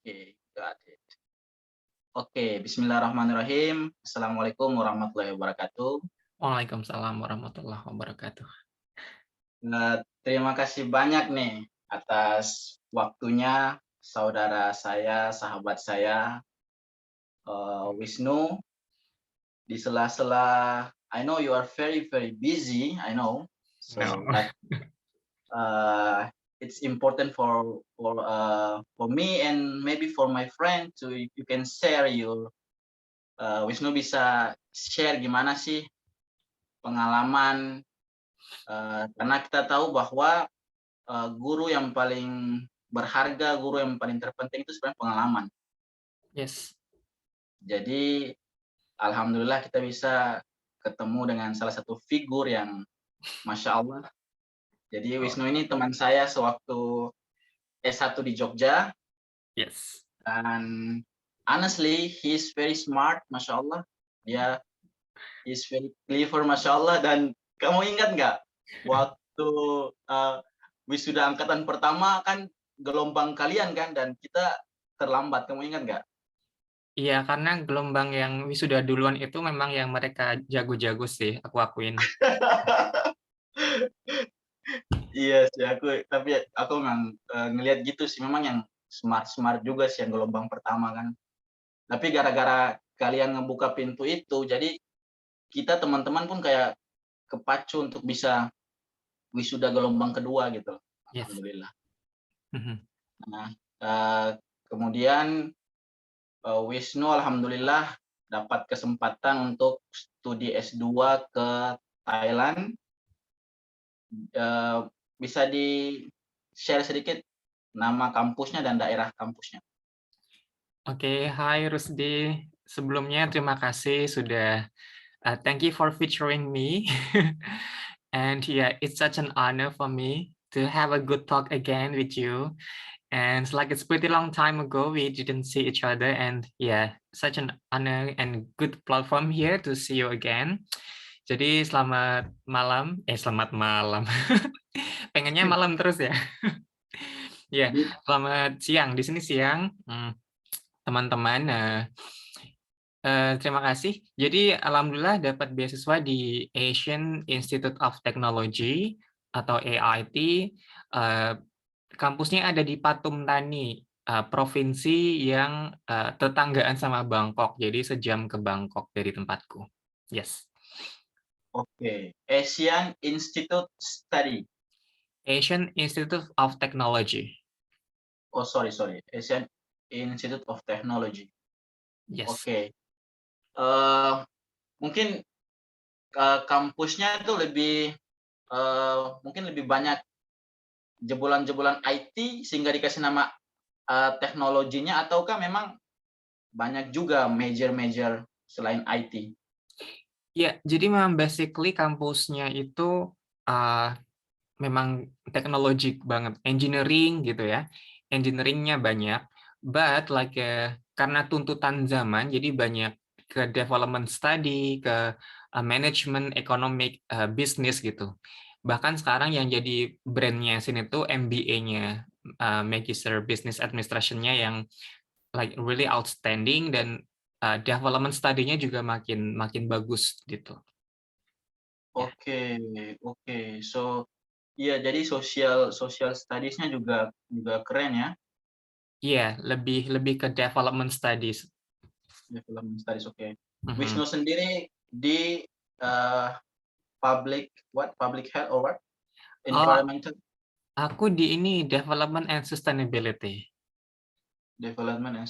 Oke, got it. Oke, bismillahirrahmanirrahim. Assalamualaikum warahmatullahi wabarakatuh. Waalaikumsalam warahmatullahi wabarakatuh. Terima kasih banyak nih atas waktunya saudara saya, sahabat saya, Wisnu. Di sela-sela, I know you are very very busy, I know. No. So, but it's important for me and maybe for my friend to if you can share your Wisnu bisa share gimana sih pengalaman, karena kita tahu bahwa, guru yang paling berharga, guru yang paling terpenting itu sebenarnya pengalaman. Yes. Jadi alhamdulillah kita bisa ketemu dengan salah satu figur yang masya Allah. Jadi Oh, Wisnu ini teman saya sewaktu S1 di Jogja yes. dan honestly he's very smart, masya Allah. Dia is very clever, masya Allah. Dan kamu ingat nggak waktu wisuda angkatan pertama kan gelombang kalian kan dan kita terlambat, kamu ingat nggak? Iya, karena gelombang yang wisuda duluan itu memang yang mereka jago-jago sih, aku akuin. Iya sih tapi aku memang ngelihat gitu sih, memang yang smart-smart juga sih yang gelombang pertama kan. Tapi gara-gara kalian ngebuka pintu itu, jadi kita teman-teman pun kayak kepacu untuk bisa wisuda gelombang kedua gitu. Yes. Alhamdulillah. Mhm. Nah, kemudian, Wisnu alhamdulillah dapat kesempatan untuk studi S2 ke Thailand. Eee, Bisa di-share sedikit nama kampusnya dan daerah kampusnya? Oke, hai Rusdi. Sebelumnya terima kasih sudah thank you for featuring me. And yeah, it's such an honor for me to have a good talk again with you. And it's like it's pretty long time ago we didn't see each other, and yeah, such an honor and good platform here to see you again. Jadi selamat malam. Pengennya malam terus ya. Ya, Jadi selamat siang. Di sini siang, teman-teman. Terima kasih. Jadi alhamdulillah dapat beasiswa di Asian Institute of Technology atau AIT. eh, Kampusnya ada di Pathum Thani, provinsi yang tetanggaan sama Bangkok. Jadi sejam ke Bangkok dari tempatku. Yes. oke, Asian Institute Study. Asian Institute of Technology. Oh, sorry sorry, Asian Institute of Technology. Yes. Oke, mungkin, kampusnya itu mungkin lebih banyak jebolan-jebolan IT sehingga dikasih nama, teknologinya ataukah memang banyak juga major-major selain IT? Ya, jadi memang basically kampusnya itu uh, memang teknologi banget, engineering gitu ya. Engineeringnya banyak, but like karena tuntutan zaman, jadi banyak ke development study, ke management, economic, business gitu. Bahkan sekarang yang jadi brandnya sini tuh MBA-nya, Magister Business Administration-nya yang like really outstanding dan development study-nya juga makin makin bagus gitu. Ya. Oke oke. So, iya jadi social social studies-nya juga juga keren ya, Iya, lebih lebih ke development studies. development studies, oke. Mhm. Wisnu sendiri di, eee, public health or what? Oh, Environmental aku di ini development and sustainability. development and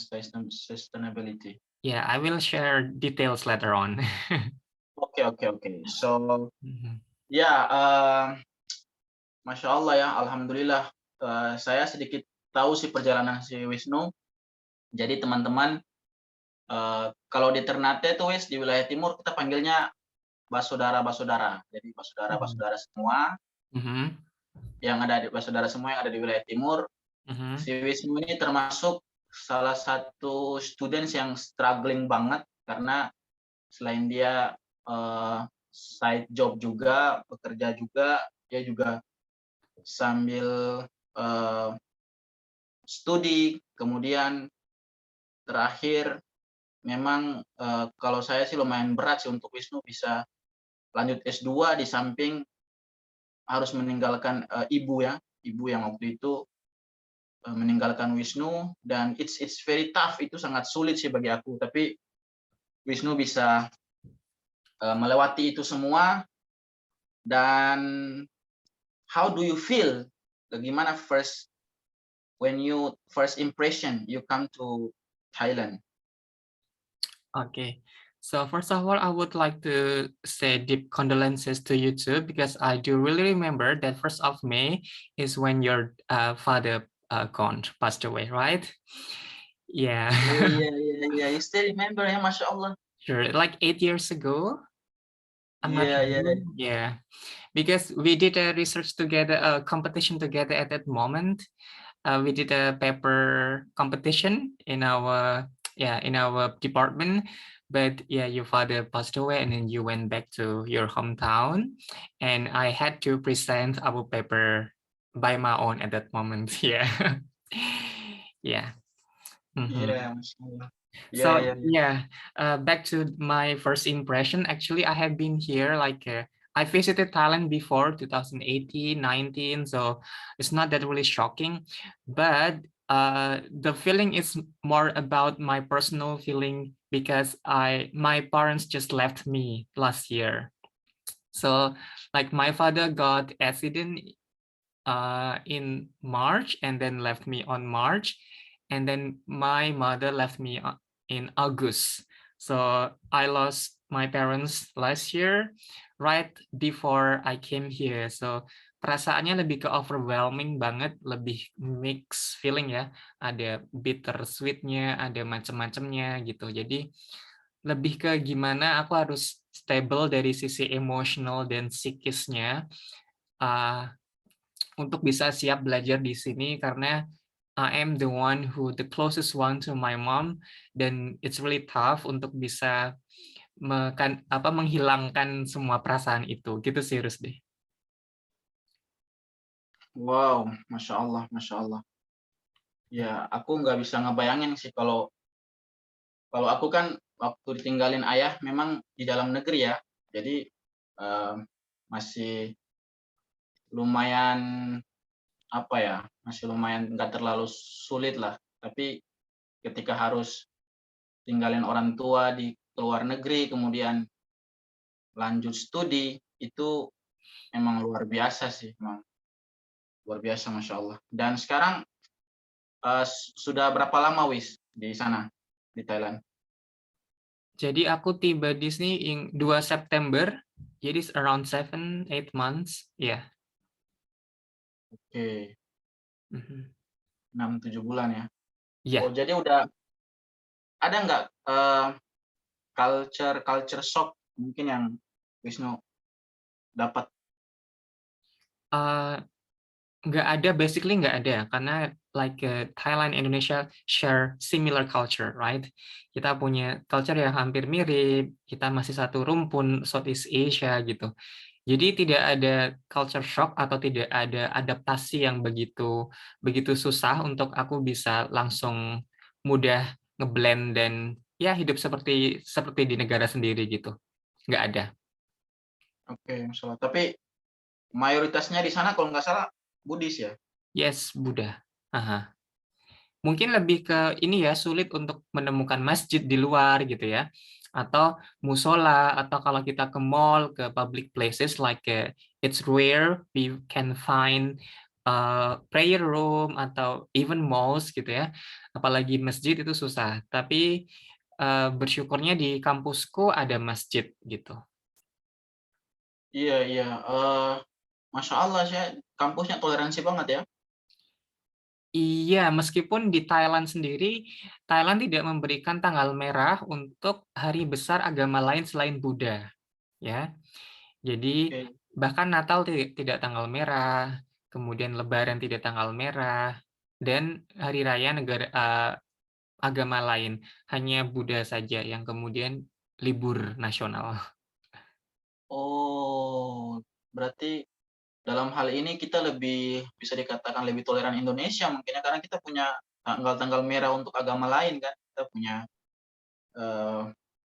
sustainability. Ya, I will share details later on. Oke oke oke. So, Mhm. ya, masya Allah ya, alhamdulillah, saya sedikit tahu sih perjalanan si Wisnu. Jadi teman-teman, kalau di Ternate tuh Wis, di wilayah timur kita panggilnya basudara-basudara. Jadi Mhm. basudara-basudara semua Mhm. basudara semua yang ada di wilayah timur. Mhm. Si Wisnu ini termasuk salah satu students yang struggling banget karena selain dia, side job juga, bekerja juga, dia juga sambil, eee, studi, kemudian terakhir memang, kalau saya sih lumayan berat sih untuk Wisnu bisa lanjut S2 di samping harus meninggalkan, ibu ya, ibu yang waktu itu, meninggalkan Wisnu dan it's very tough, itu sangat sulit sih bagi aku, tapi Wisnu bisa, melewati itu semua dan how do you feel? Gimana when you first impression you come to Thailand? Okay. So first of all, I would like to say deep condolences to you too, because I do really remember that 1st of May is when your father gone, passed away, right? Yeah, Oh, iya iya iya, you still remember ya, Masya Allah. sure. Like 8 years ago, I'm not Iya iya. sure. Yeah, because we did a research together, a competition together at that moment. We did a paper competition in our department, but yeah, your father passed away and then you went back to your hometown, and I had to present our paper by my own at that moment. Yeah. Yeah. Mhm. Iya, Masya Allah. Iya So iya iya. yeah, back to my first impression. Actually, I have been here like I visited Thailand before 2018, 19, so it's not that really shocking. But the feeling is more about my personal feeling because my parents just left me last year. So like my father got accident in March and then left me on March. And then my mother left me in August. So I lost my parents last year, right before I came here. So perasaannya lebih ke overwhelming banget, lebih mix feeling ya. Ada bitter sweetnya, ada macam-macamnya gitu. Jadi lebih ke gimana aku harus stable dari sisi emosional dan psikisnya. Uh, untuk bisa siap belajar di sini karena I am the one who the closest one to my mom, dan it's really tough untuk bisa menghilangkan semua perasaan itu gitu sih Rusdi. Wow, Masya Allah Masya Allah. Ya, aku nggak bisa ngebayangin sih kalau aku kan waktu ditinggalin ayah memang di dalam negeri ya. Jadi, masih lumayan, apa ya, masih lumayan nggak terlalu sulit lah. Tapi ketika harus tinggalin orang tua di luar negeri, kemudian lanjut studi, itu memang luar biasa sih, memang luar biasa, Masya Allah. Dan sekarang, sudah berapa lama Wis di sana, di Thailand? Jadi aku tiba di sini 2 September, jadi around 7-8 months, ya. Oke, Mhm. 6-7 bulan ya. Oh, Ya, jadi udah ada nggak, culture shock mungkin yang Wisnu dapat? uh, nggak ada, basically nggak ada, karena like Thailand, Indonesia share similar culture, right? Kita punya culture yang hampir mirip, kita masih satu rumpun Southeast Asia gitu. Jadi tidak ada culture shock atau tidak ada adaptasi yang begitu begitu susah untuk aku bisa langsung mudah ngeblend dan ya hidup seperti seperti di negara sendiri gitu. Nggak ada. Oke, Masya Allah. Tapi mayoritasnya di sana kalau nggak salah Buddhis ya? Yes, Buddha. Aha. Mungkin lebih ke ini ya, sulit untuk menemukan masjid di luar gitu ya, atau musola, atau kalau kita ke mall, ke public places like it's rare we can find prayer room atau even malls gitu ya, apalagi masjid itu susah. Tapi bersyukurnya di kampusku ada masjid gitu. Iya iya, Masya Allah sih, kampusnya toleransi banget ya? Iya, meskipun di Thailand sendiri, Thailand tidak memberikan tanggal merah untuk hari besar agama lain selain Buddha, ya. Jadi Oke. bahkan Natal tidak tanggal merah, kemudian Lebaran tidak tanggal merah, dan hari raya negara agama lain hanya Buddha saja yang kemudian libur nasional. Oh, berarti dalam hal ini kita lebih bisa dikatakan lebih toleran Indonesia mungkin ya, karena kita punya tanggal-tanggal merah untuk agama lain kan. Kita punya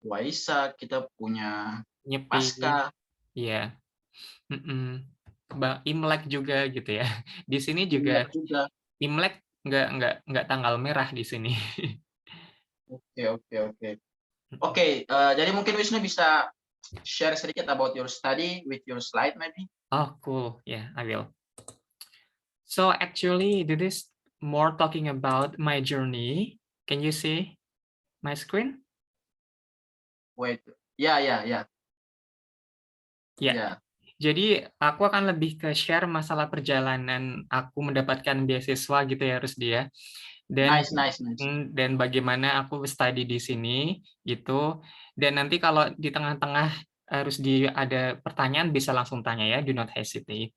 Waisak, kita punya Nyepi, Paskah, ya. Imlek juga gitu ya. Di sini juga Imlek juga. Imlek nggak tanggal merah di sini. Oke, oke, oke. Oke, jadi mungkin Wisnu bisa share sedikit about your study with your slide maybe? Oh, cool. Yeah, I will. So actually, this is more talking about my journey. Can you see my screen? Wait. Ya, ya, ya, Ya. ya. Jadi aku akan lebih ke share masalah perjalanan aku mendapatkan beasiswa gitu ya, harus dia. Dan Nice, nice, nice. dan bagaimana aku study di sini gitu. Dan nanti kalau di tengah-tengah harus ada pertanyaan bisa langsung tanya ya, do not hesitate.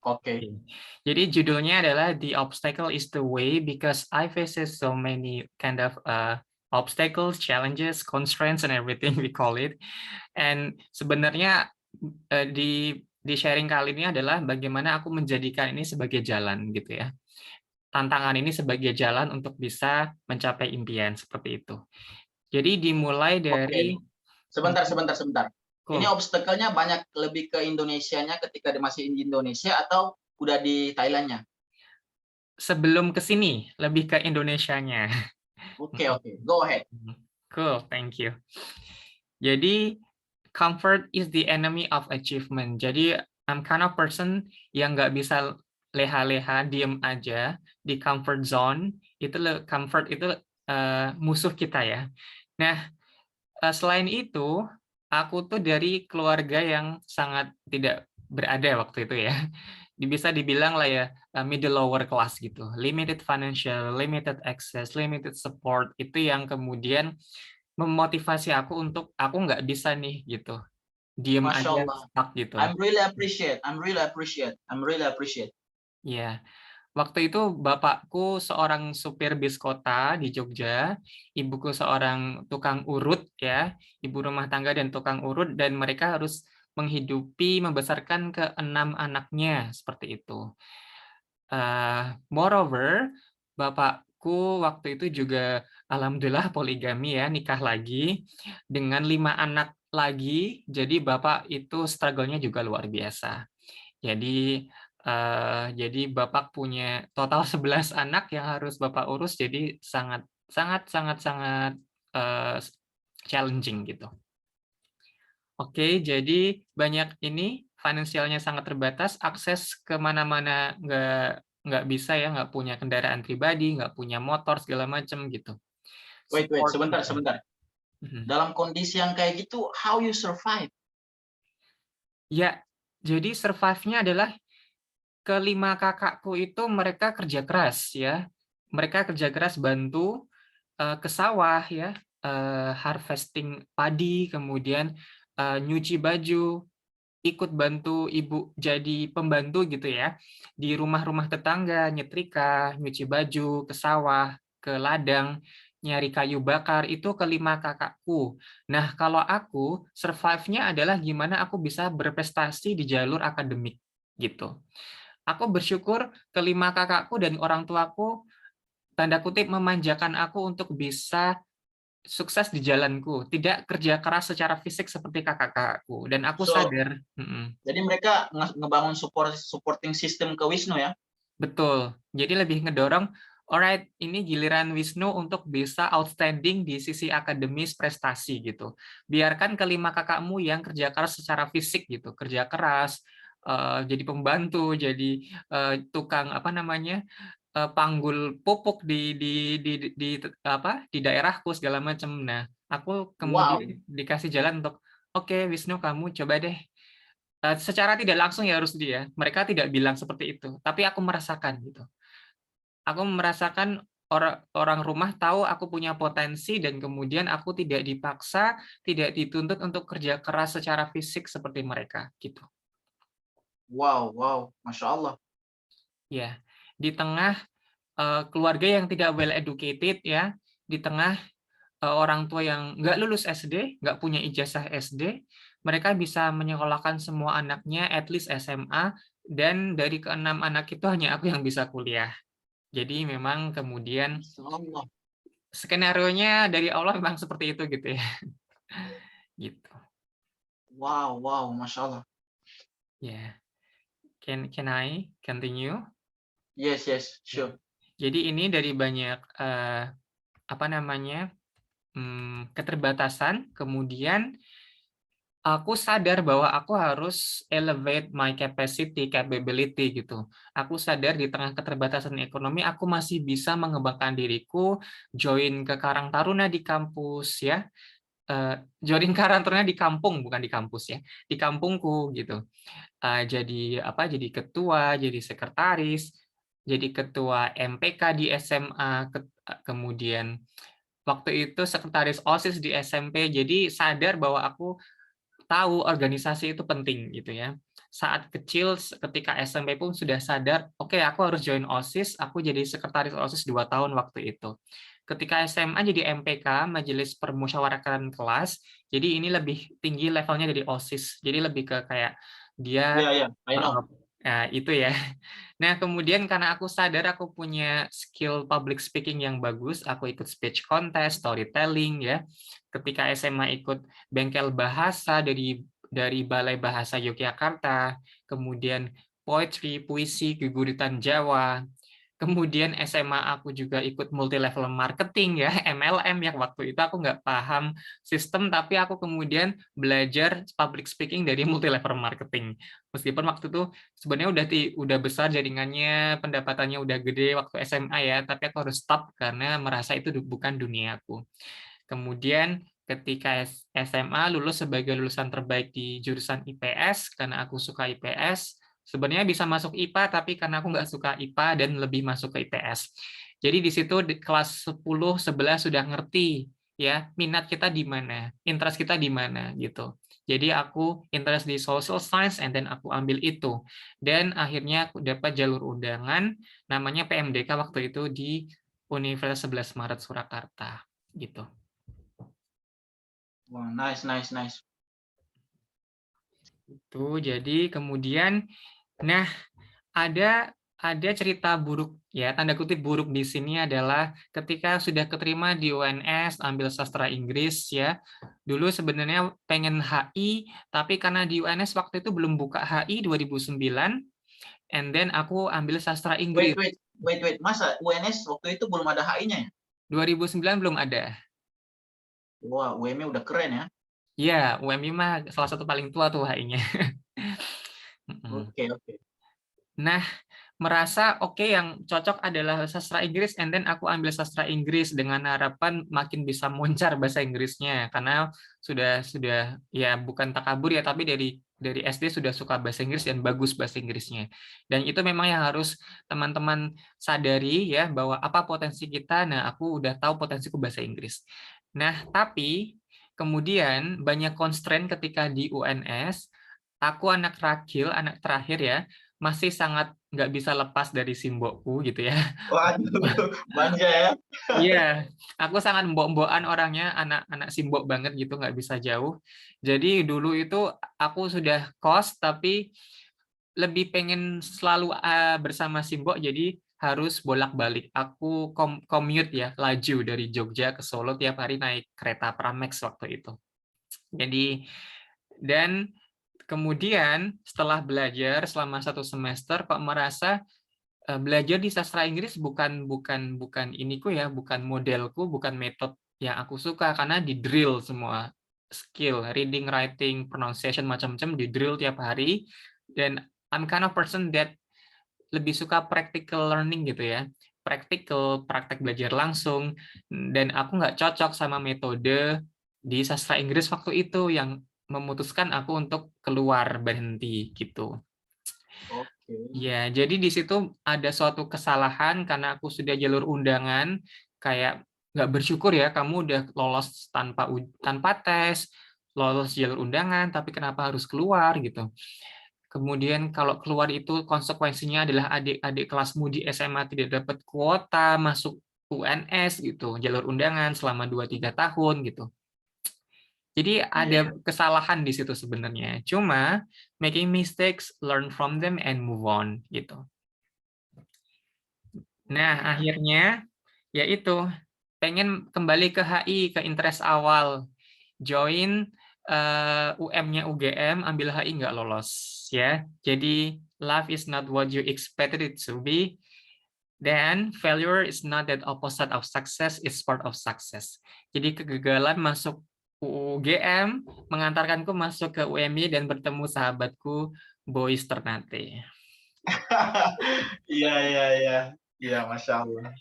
Oke. Jadi judulnya adalah The Obstacle is the Way because I faces so many kind of obstacles, challenges, constraints and everything we call it. And sebenarnya di sharing kali ini adalah bagaimana aku menjadikan ini sebagai jalan gitu ya. Tantangan ini sebagai jalan untuk bisa mencapai impian seperti itu. Jadi dimulai dari Oke. Sebentar, sebentar, sebentar. Ini cool. obstacle-nya banyak lebih ke Indonesianya ketika masih di Indonesia atau udah di Thailandnya? Sebelum ke sini lebih ke Indonesianya. Oke, oke. Go ahead. Cool, thank you. Jadi comfort is the enemy of achievement. Jadi I'm kind of person yang nggak bisa leha-leha, diem aja di comfort zone. Comfort itu musuh kita ya. Nah, selain itu, aku tuh dari keluarga yang sangat tidak berada waktu itu ya. Bisa dibilang lah ya, middle lower class gitu. Limited financial, limited access, limited support, itu yang kemudian memotivasi aku untuk aku nggak bisa nih gitu. Diem Masya aja, Allah. stuck gitu. I'm really appreciate. I'm really appreciate. I'm really appreciate. Ya, waktu itu bapakku seorang supir bis kota di Jogja, ibuku seorang tukang urut ya, ibu rumah tangga dan tukang urut, dan mereka harus menghidupi, membesarkan ke-6 anaknya seperti itu. Moreover, bapakku waktu itu juga alhamdulillah poligami ya, nikah lagi dengan 5 anak lagi, jadi bapak itu struggle-nya juga luar biasa. Jadi bapak punya total 11 anak yang harus bapak urus, jadi sangat sangat sangat sangat challenging gitu. Oke, jadi banyak ini finansialnya sangat terbatas, akses kemana-mana nggak bisa ya, nggak punya kendaraan pribadi, nggak punya motor segala macam gitu. Wait, Support sebentar, juga. sebentar. Dalam kondisi yang kayak gitu, how you survive? Ya, jadi survive-nya adalah kelima kakakku itu mereka kerja keras ya. Mereka kerja keras bantu ke sawah ya, harvesting padi, kemudian nyuci baju, ikut bantu ibu jadi pembantu gitu ya, di rumah-rumah tetangga, nyetrika, nyuci baju, ke sawah, ke ladang, nyari kayu bakar, itu kelima kakakku. Nah, kalau aku, survive-nya adalah gimana aku bisa berprestasi di jalur akademik gitu. Aku bersyukur kelima kakakku dan orang tuaku tanda kutip memanjakan aku untuk bisa sukses di jalanku, tidak kerja keras secara fisik seperti kakak-kakakku. Dan aku So, sadar, jadi mereka ngebangun supporting system ke Wisnu ya? betul. Jadi lebih ngedorong, alright, ini giliran Wisnu untuk bisa outstanding di sisi akademis prestasi gitu. Biarkan kelima kakakmu yang kerja keras secara fisik gitu, kerja keras, jadi pembantu, jadi tukang apa namanya, panggul pupuk di daerahku segala macam. Nah, aku Wow. kemudian dikasih jalan untuk oke, Wisnu, kamu coba deh. Secara tidak langsung ya harus dia. Mereka tidak bilang seperti itu, tapi aku merasakan gitu. Aku merasakan orang rumah tahu aku punya potensi dan kemudian aku tidak dipaksa, tidak dituntut untuk kerja keras secara fisik seperti mereka gitu. Wow, wow. Masya Allah. Ya, di tengah keluarga yang tidak well educated ya, di tengah orang tua yang nggak lulus SD, nggak punya ijazah SD, mereka bisa menyekolahkan semua anaknya at least SMA, dan dari ke-6 anak itu hanya aku yang bisa kuliah. Jadi memang kemudian Allah. skenario-nya dari Allah memang seperti itu gitu ya. Gitu. Wow, wow, Masya Allah. Ya. Can I continue? Yes, yes, Ya. sure. Jadi ini dari banyak apa namanya? Keterbatasan, kemudian aku sadar bahwa aku harus elevate my capacity, capability gitu. Aku sadar di tengah keterbatasan ekonomi, aku masih bisa mengembangkan diriku, join ke Karang Taruna di kampus ya, join Karang Taruna di kampung bukan di kampus ya, di kampungku gitu. Jadi apa? Jadi ketua, jadi sekretaris, jadi ketua MPK di SMA, kemudian waktu itu sekretaris OSIS di SMP. Jadi sadar bahwa aku tahu organisasi itu penting gitu ya. Saat kecil ketika SMP pun sudah sadar, oke, aku harus join OSIS, aku jadi sekretaris OSIS 2 tahun waktu itu. Ketika SMA jadi MPK, Majelis Permusyawaratan Kelas, jadi ini lebih tinggi levelnya dari OSIS. Jadi lebih ke kayak dia Yeah, yeah, I know. itu ya. Nah, kemudian karena aku sadar aku punya skill public speaking yang bagus, aku ikut speech contest, storytelling ya. Ketika SMA ikut bengkel bahasa dari Balai Bahasa Yogyakarta, kemudian poetry, puisi, geguritan Jawa. Kemudian SMA aku juga ikut multi level marketing ya, MLM yang waktu itu aku nggak paham sistem, tapi aku kemudian belajar public speaking dari multi level marketing. Meskipun waktu itu sebenarnya udah besar jaringannya, pendapatannya udah gede waktu SMA ya, tapi aku harus stop karena merasa itu bukan duniaku. Kemudian ketika SMA lulus sebagai lulusan terbaik di jurusan IPS karena aku suka IPS. Sebenarnya bisa masuk IPA, tapi karena aku nggak suka IPA dan lebih masuk ke IPS. Jadi di situ di kelas 10, 11 sudah ngerti ya minat kita di mana, interest kita di mana gitu. Jadi aku interest di social science and then aku ambil itu. Dan akhirnya aku dapat jalur undangan namanya PMDK waktu itu di Universitas 11 Maret Surakarta gitu. Wow, nice, nice, nice. Tuh, jadi kemudian nah ada cerita buruk ya, tanda kutip buruk di sini adalah ketika sudah keterima di UNS ambil sastra Inggris ya. Dulu sebenarnya pengen HI, tapi karena di UNS waktu itu belum buka HI 2009, and then aku ambil sastra Wait, Inggris. wait, wait, wait. Masa UNS waktu itu belum ada HI-nya ya? 2009 belum ada. Wah, UMI udah keren ya. Ya, UMI mah salah satu paling tua tuh HI-nya. Oke, oke. Nah, merasa oke yang cocok adalah sastra Inggris, and then aku ambil sastra Inggris dengan harapan makin bisa moncar bahasa Inggrisnya karena sudah ya bukan takabur ya, tapi dari SD sudah suka bahasa Inggris dan bagus bahasa Inggrisnya. Dan itu memang yang harus teman-teman sadari ya bahwa apa potensi kita. Nah, aku udah tahu potensiku bahasa Inggris. Nah, tapi kemudian banyak constraint ketika di UNS. Aku anak ragil, anak terakhir ya, masih sangat nggak bisa lepas dari simbokku gitu ya. Waduh, manja ya. Iya, aku sangat mbok-mbokan orangnya, anak-anak simbok banget gitu, nggak bisa jauh. Jadi dulu itu aku sudah kos, tapi lebih pengen selalu bersama simbok, jadi harus bolak-balik. Aku commute ya, laju dari Jogja ke Solo tiap hari naik kereta Pramex waktu itu. Jadi dan kemudian setelah belajar selama 1 semester kok merasa belajar di sastra Inggris bukan bukan bukan iniku ya, bukan modelku, bukan metode yang aku suka karena di drill semua skill reading, writing, pronunciation macam-macam di drill tiap hari. Dan I'm kind of person that lebih suka practical learning gitu ya, practical, praktek belajar langsung, dan aku nggak cocok sama metode di sastra Inggris waktu itu yang memutuskan aku untuk keluar berhenti gitu. Oke. Ya, jadi di situ ada suatu kesalahan karena aku sudah jalur undangan, kayak nggak bersyukur ya, kamu udah lolos tanpa tes, lolos jalur undangan, tapi kenapa harus keluar gitu. Kemudian kalau keluar itu konsekuensinya adalah adik-adik kelasmu di SMA tidak dapat kuota masuk UNS gitu, jalur undangan selama 2-3 tahun gitu. Jadi Iya, iya. ada kesalahan di situ sebenarnya. Cuma making mistakes, learn from them and move on gitu. Nah, akhirnya yaitu pengen kembali ke HI, ke interest awal. Join UM-nya UGM, ambil HI nggak lolos. Ya, jadi life is not what you expected it to be. Then failure is not that opposite of success, it's part of success. Jadi kegagalan masuk UGM mengantarkanku masuk ke UMY dan bertemu sahabatku Boys Ternate. Iya, iya, iya. Iya, Masya Allah.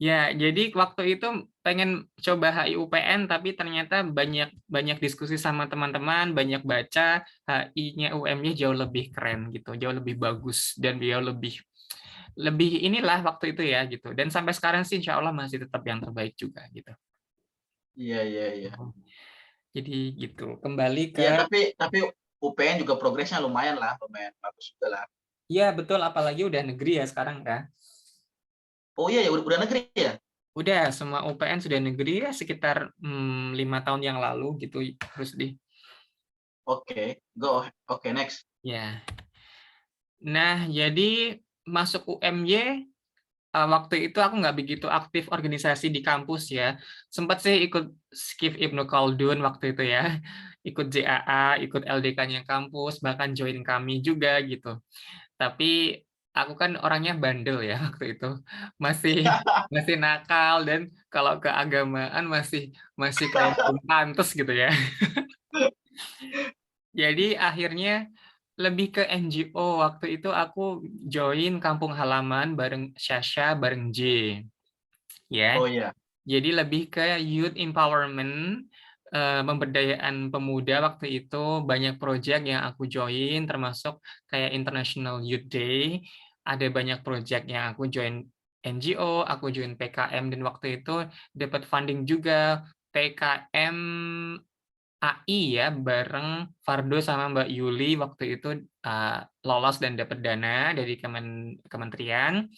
Ya, jadi waktu itu pengen coba HI-UPN, tapi ternyata banyak diskusi sama teman-teman, banyak baca, HI-nya UM-nya jauh lebih keren gitu, jauh lebih bagus dan jauh lebih inilah waktu itu ya gitu. Dan sampai sekarang sih insya Allah masih tetap yang terbaik juga gitu. Iya, iya, iya. Jadi gitu. Kembali ke Iya, tapi UPN juga progresnya lumayan lah, lumayan bagus juga lah. ya betul, apalagi udah negeri ya sekarang kan. Oh iya ya, udah negeri ya? Udah semua UPN sudah negeri ya sekitar 5 tahun yang lalu gitu terus di. Oke, go. Oke, next. Ya. Nah, jadi masuk UMY waktu itu aku nggak begitu aktif organisasi di kampus ya. Sempat sih ikut Skif Ibnu Khaldun waktu itu ya. Ikut JAA, ikut LDK-nya kampus, bahkan join kami juga gitu. Tapi aku kan orangnya bandel ya waktu itu. Masih masih nakal dan kalau keagamaan masih kayak belum pantes gitu ya. Jadi akhirnya lebih ke NGO. Waktu itu aku join Kampung Halaman bareng Syasha, bareng J. Ya, Oh iya. jadi lebih ke youth empowerment, pemberdayaan pemuda waktu itu banyak proyek yang aku join, termasuk kayak International Youth Day. Ada banyak proyek yang aku join NGO, aku join PKM dan waktu itu dapat funding juga PKM AI ya bareng Fardo sama Mbak Yuli waktu itu lolos dan dapat dana dari kementerian.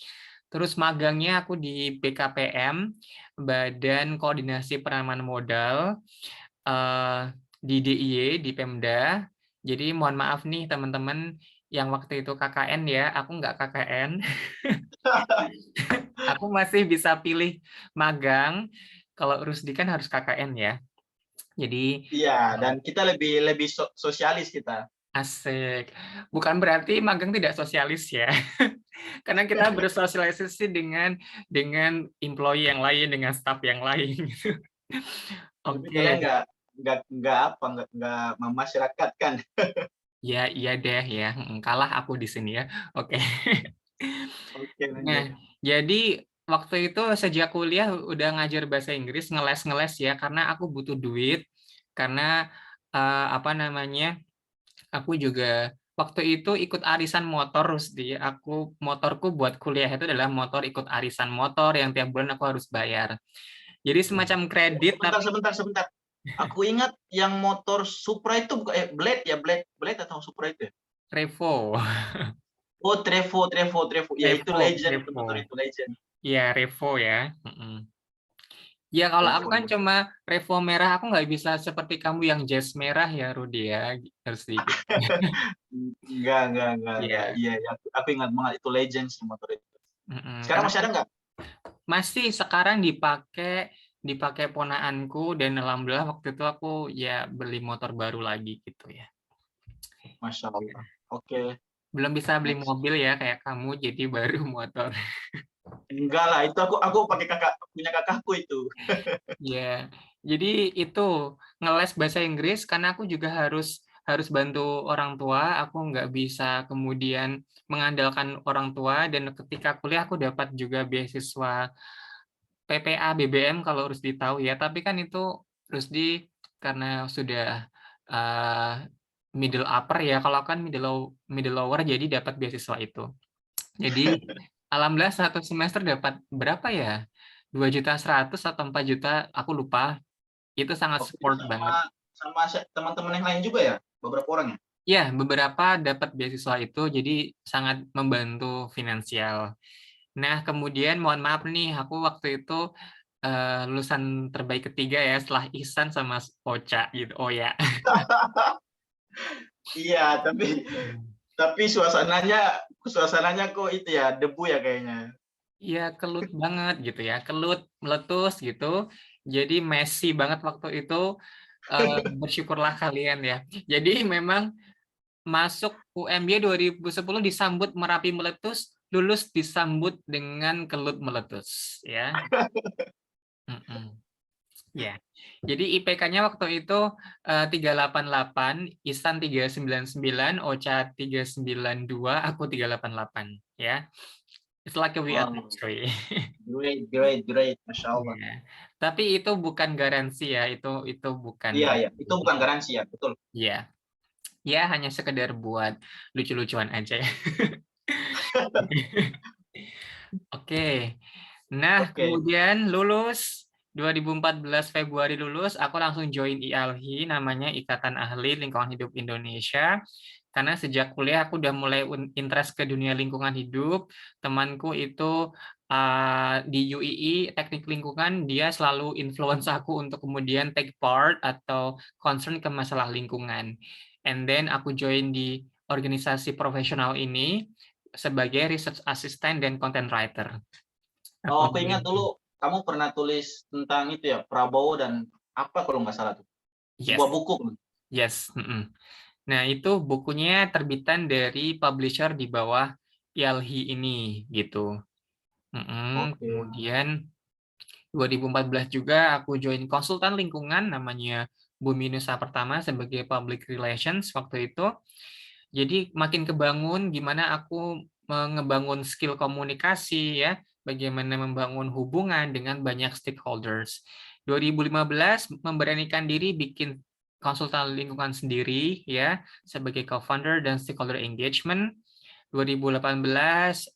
Terus magangnya aku di BKPM, Badan Koordinasi Penanaman Modal, di DIY, di Pemda. Jadi mohon maaf nih teman-teman yang waktu itu KKN ya, aku nggak KKN. Aku masih bisa pilih magang. Kalau Rusdi kan harus KKN ya. Jadi Iya, dan kita lebih lebih sosialis kita. asik. Bukan berarti magang tidak sosialis ya. Karena kita bersosialisasi dengan employee yang lain, dengan staff yang lain. Tapi kalian Oke, nggak apa nggak memasyarakatkan. ya iya deh ya. Kalah aku di sini ya. Oke. Oke, Nah, lanjut. jadi waktu itu sejak kuliah udah ngajar bahasa Inggris, ngeles-ngeles ya, karena aku butuh duit, karena apa namanya, aku juga waktu itu ikut arisan motor, Rusdi. Motorku buat kuliah itu adalah motor ikut arisan motor yang tiap bulan aku harus bayar. Jadi semacam kredit Sebentar, tapi sebentar, sebentar. Aku ingat yang motor Supra itu bukan Blade ya, Blade atau Supra itu ya? Revo. Oh, Trevo, Trevo, Trevo. Ya itu Revo, legend itu motor Revo. itu legend. Iya, Revo ya. Mm-mm. Ya kalau aku Trevo kan ya. cuma Revo merah, aku nggak bisa seperti kamu yang Jazz merah ya, Rudi ya. Harus sedikit. Enggak. Iya. Iya, ya. Aku ingat banget itu legend sih motor itu. Mm-mm. Sekarang Karena masih ada nggak? masih sekarang dipakai ponaanku dan alhamdulillah waktu itu aku ya beli motor baru lagi gitu ya. Masya Allah. Oke, Belum bisa beli next. mobil ya kayak kamu, jadi baru motor. Enggak lah, itu aku pakai punya kakakku itu. Ya, jadi itu ngeles bahasa Inggris karena aku juga harus harus bantu orang tua. Aku nggak bisa kemudian mengandalkan orang tua dan ketika kuliah aku dapat juga beasiswa PPA BBM kalau harus ditahu ya. Tapi kan itu harus karena sudah uh, middle upper ya. Kalau kan middle lower jadi dapat beasiswa itu. Jadi alhamdulillah satu semester dapat berapa ya? 2.100.000 atau 4 juta, aku lupa. Itu sangat Oke, support banget. sama teman-teman yang lain juga ya? Beberapa orang ya? Ya, beberapa dapat beasiswa itu, jadi sangat membantu finansial. Nah, kemudian mohon maaf nih, aku waktu itu lulusan terbaik ketiga ya, setelah Ihsan sama Ocha gitu. Oh ya. Iya, tapi suasananya kok itu ya debu ya kayaknya. ya kelut banget gitu ya, kelut, meletus gitu. Jadi messy banget waktu itu, bersyukurlah kalian ya. Jadi memang masuk UMY 2010 disambut Merapi meletus, lulus disambut dengan kelut meletus ya. Mhm. Ya. Jadi IPK-nya waktu itu 388, Ihsan 399, Ocha 392, aku 388 ya. It's like a we are Wow, three. great, great, great, Masya Allah. Iya. Tapi itu bukan garansi ya, itu bukan Iya, iya, garansi. itu bukan garansi ya, betul. Iya. Ya hanya sekedar buat lucu-lucuan aja ya. Oke. Nah, Oke. kemudian lulus 2014 Februari lulus, aku langsung join IALHI, namanya Ikatan Ahli Lingkungan Hidup Indonesia. Karena sejak kuliah aku udah mulai interest ke dunia lingkungan hidup. Temanku itu di UII Teknik Lingkungan, dia selalu influence aku untuk kemudian take part atau concern ke masalah lingkungan. And then aku join di organisasi profesional ini sebagai research assistant dan content writer. Oh, Aku aku ingat dulu kamu pernah tulis tentang itu ya, Prabowo dan apa kalau nggak salah tuh, yes, sebuah buku. yes. Nah, itu bukunya terbitan dari publisher di bawah IALHI ini gitu. Oke. Kemudian 2014 juga aku join konsultan lingkungan namanya Bumi Nusa Pertama sebagai public relations waktu itu. Jadi makin kebangun gimana aku ngebangun skill komunikasi ya, bagaimana membangun hubungan dengan banyak stakeholders. 2015 memberanikan diri bikin konsultan lingkungan sendiri ya sebagai co-founder dan stakeholder engagement. 2018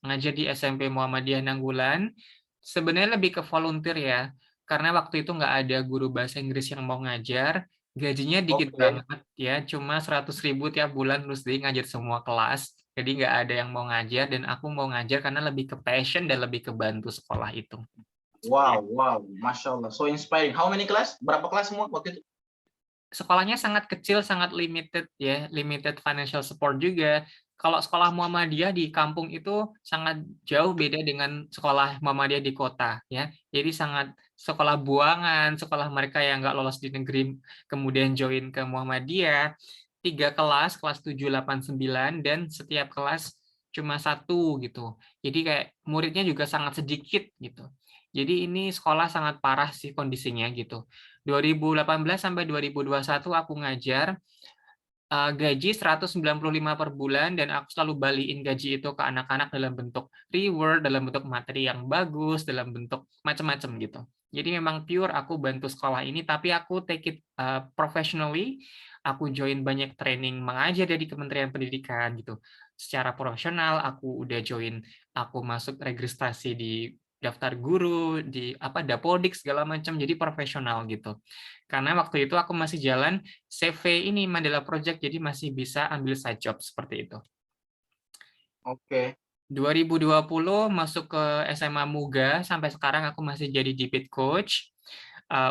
ngajar di SMP Muhammadiyah Nanggulan. Sebenarnya lebih ke volunteer ya, karena waktu itu nggak ada guru bahasa Inggris yang mau ngajar, gajinya dikit Oke. banget ya, cuma 100.000 tiap bulan terus dia ngajar semua kelas. Jadi nggak ada yang mau ngajar dan aku mau ngajar karena lebih ke passion dan lebih ke bantu sekolah itu. Wow, wow, Masya Allah, so inspiring. How many kelas? Berapa kelas semua waktu itu? Sekolahnya sangat kecil, sangat limited ya, limited financial support juga. Kalau sekolah Muhammadiyah di kampung itu sangat jauh beda dengan sekolah Muhammadiyah di kota ya. Jadi sangat sekolah buangan, sekolah mereka yang nggak lolos di negeri kemudian join ke Muhammadiyah, 3 kelas, kelas 7, 8, 9 dan setiap kelas cuma satu gitu. Jadi kayak muridnya juga sangat sedikit gitu. Jadi ini sekolah sangat parah sih kondisinya gitu. 2018 sampai 2021 aku ngajar, gaji 195 per bulan dan aku selalu baliin gaji itu ke anak-anak dalam bentuk reward, dalam bentuk materi yang bagus, dalam bentuk macam-macam gitu. Jadi memang pure aku bantu sekolah ini, tapi aku take it professionally. Aku join banyak training mengajar dari Kementerian Pendidikan gitu. Secara profesional aku udah join, aku masuk registrasi di daftar guru di Dapodik segala macam, jadi profesional gitu. Karena waktu itu aku masih jalan CV ini Mandela Project, jadi masih bisa ambil side job seperti itu. Oke. 2020 masuk ke SMA Muga, sampai sekarang aku masih jadi debate coach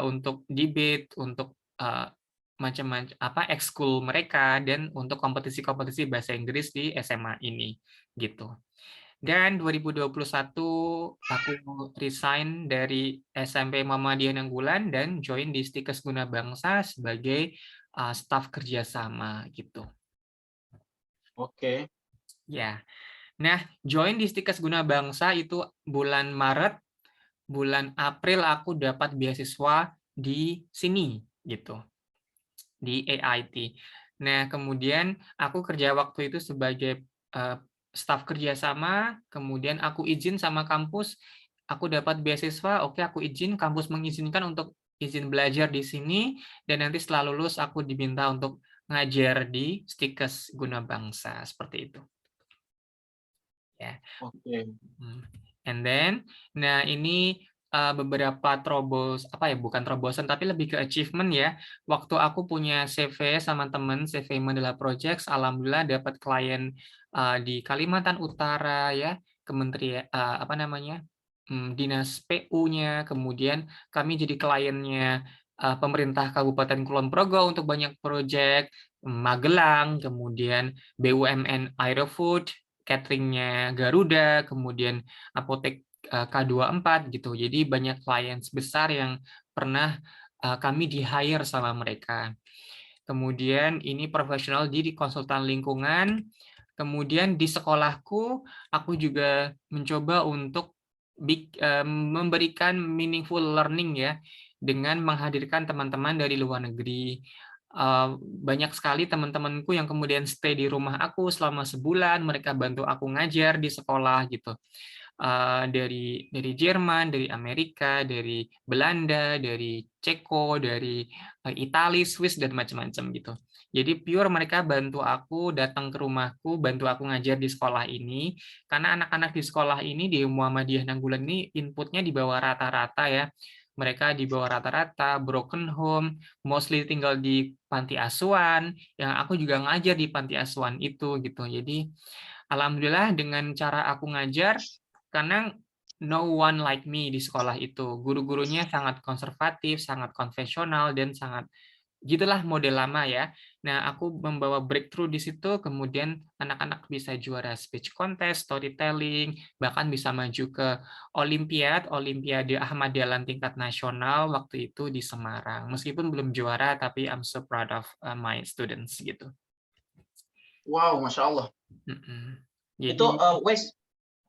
untuk debate, untuk macam-macam ekskul mereka dan untuk kompetisi-kompetisi bahasa Inggris di SMA ini gitu. Dan 2021 aku resign dari SMP Muhammadiyah Nanggulan dan join di Stikes Guna Bangsa sebagai staf kerjasama gitu. Oke. Ya, nah join di Stikes Guna Bangsa itu bulan Maret, bulan April aku dapat beasiswa di sini gitu, di AIT. Nah kemudian aku kerja waktu itu sebagai staf kerjasama, kemudian aku izin sama kampus, aku dapat beasiswa, oke aku izin, kampus mengizinkan untuk izin belajar di sini, dan nanti setelah lulus aku diminta untuk ngajar di Stikes Guna Bangsa, seperti itu. Ya. Oke. And then, nah ini beberapa bukan terobosan, tapi lebih ke achievement ya. Waktu aku punya CV sama temen, CV Mandela Projects, alhamdulillah dapat klien di Kalimantan Utara ya, kementerian dinas PU-nya, kemudian kami jadi kliennya pemerintah Kabupaten Kulon Progo untuk banyak proyek, Magelang, kemudian BUMN Aerofood cateringnya Garuda, kemudian apotek K24 gitu. Jadi banyak klien besar yang pernah kami di-hire sama mereka. Kemudian ini profesional di konsultan lingkungan. Kemudian di sekolahku, aku juga mencoba untuk memberikan meaningful learning ya, dengan menghadirkan teman-teman dari luar negeri. Banyak sekali teman-temanku yang kemudian stay di rumah aku selama sebulan, mereka bantu aku ngajar di sekolah gitu. Dari Jerman, dari Amerika, dari Belanda, dari Ceko, dari Italia, Swiss dan macam-macam gitu. Jadi pure mereka bantu aku datang ke rumahku, bantu aku ngajar di sekolah ini, karena anak-anak di sekolah ini di Muhammadiyah Nanggulan ini inputnya di bawah rata-rata ya. Mereka di bawah rata-rata, broken home, mostly tinggal di panti asuhan, yang aku juga ngajar di panti asuhan itu gitu. Jadi alhamdulillah dengan cara aku ngajar, karena no one like me di sekolah itu. Guru-gurunya sangat konservatif, sangat konvensional, dan sangat gitulah model lama ya. Nah, aku membawa breakthrough di situ, kemudian anak-anak bisa juara speech contest, storytelling, bahkan bisa maju ke Olimpiade Ahmad Dahlan tingkat nasional waktu itu di Semarang. Meskipun belum juara, tapi I'm so proud of my students gitu. Wow, Masya Allah. Itu Jadi Wes,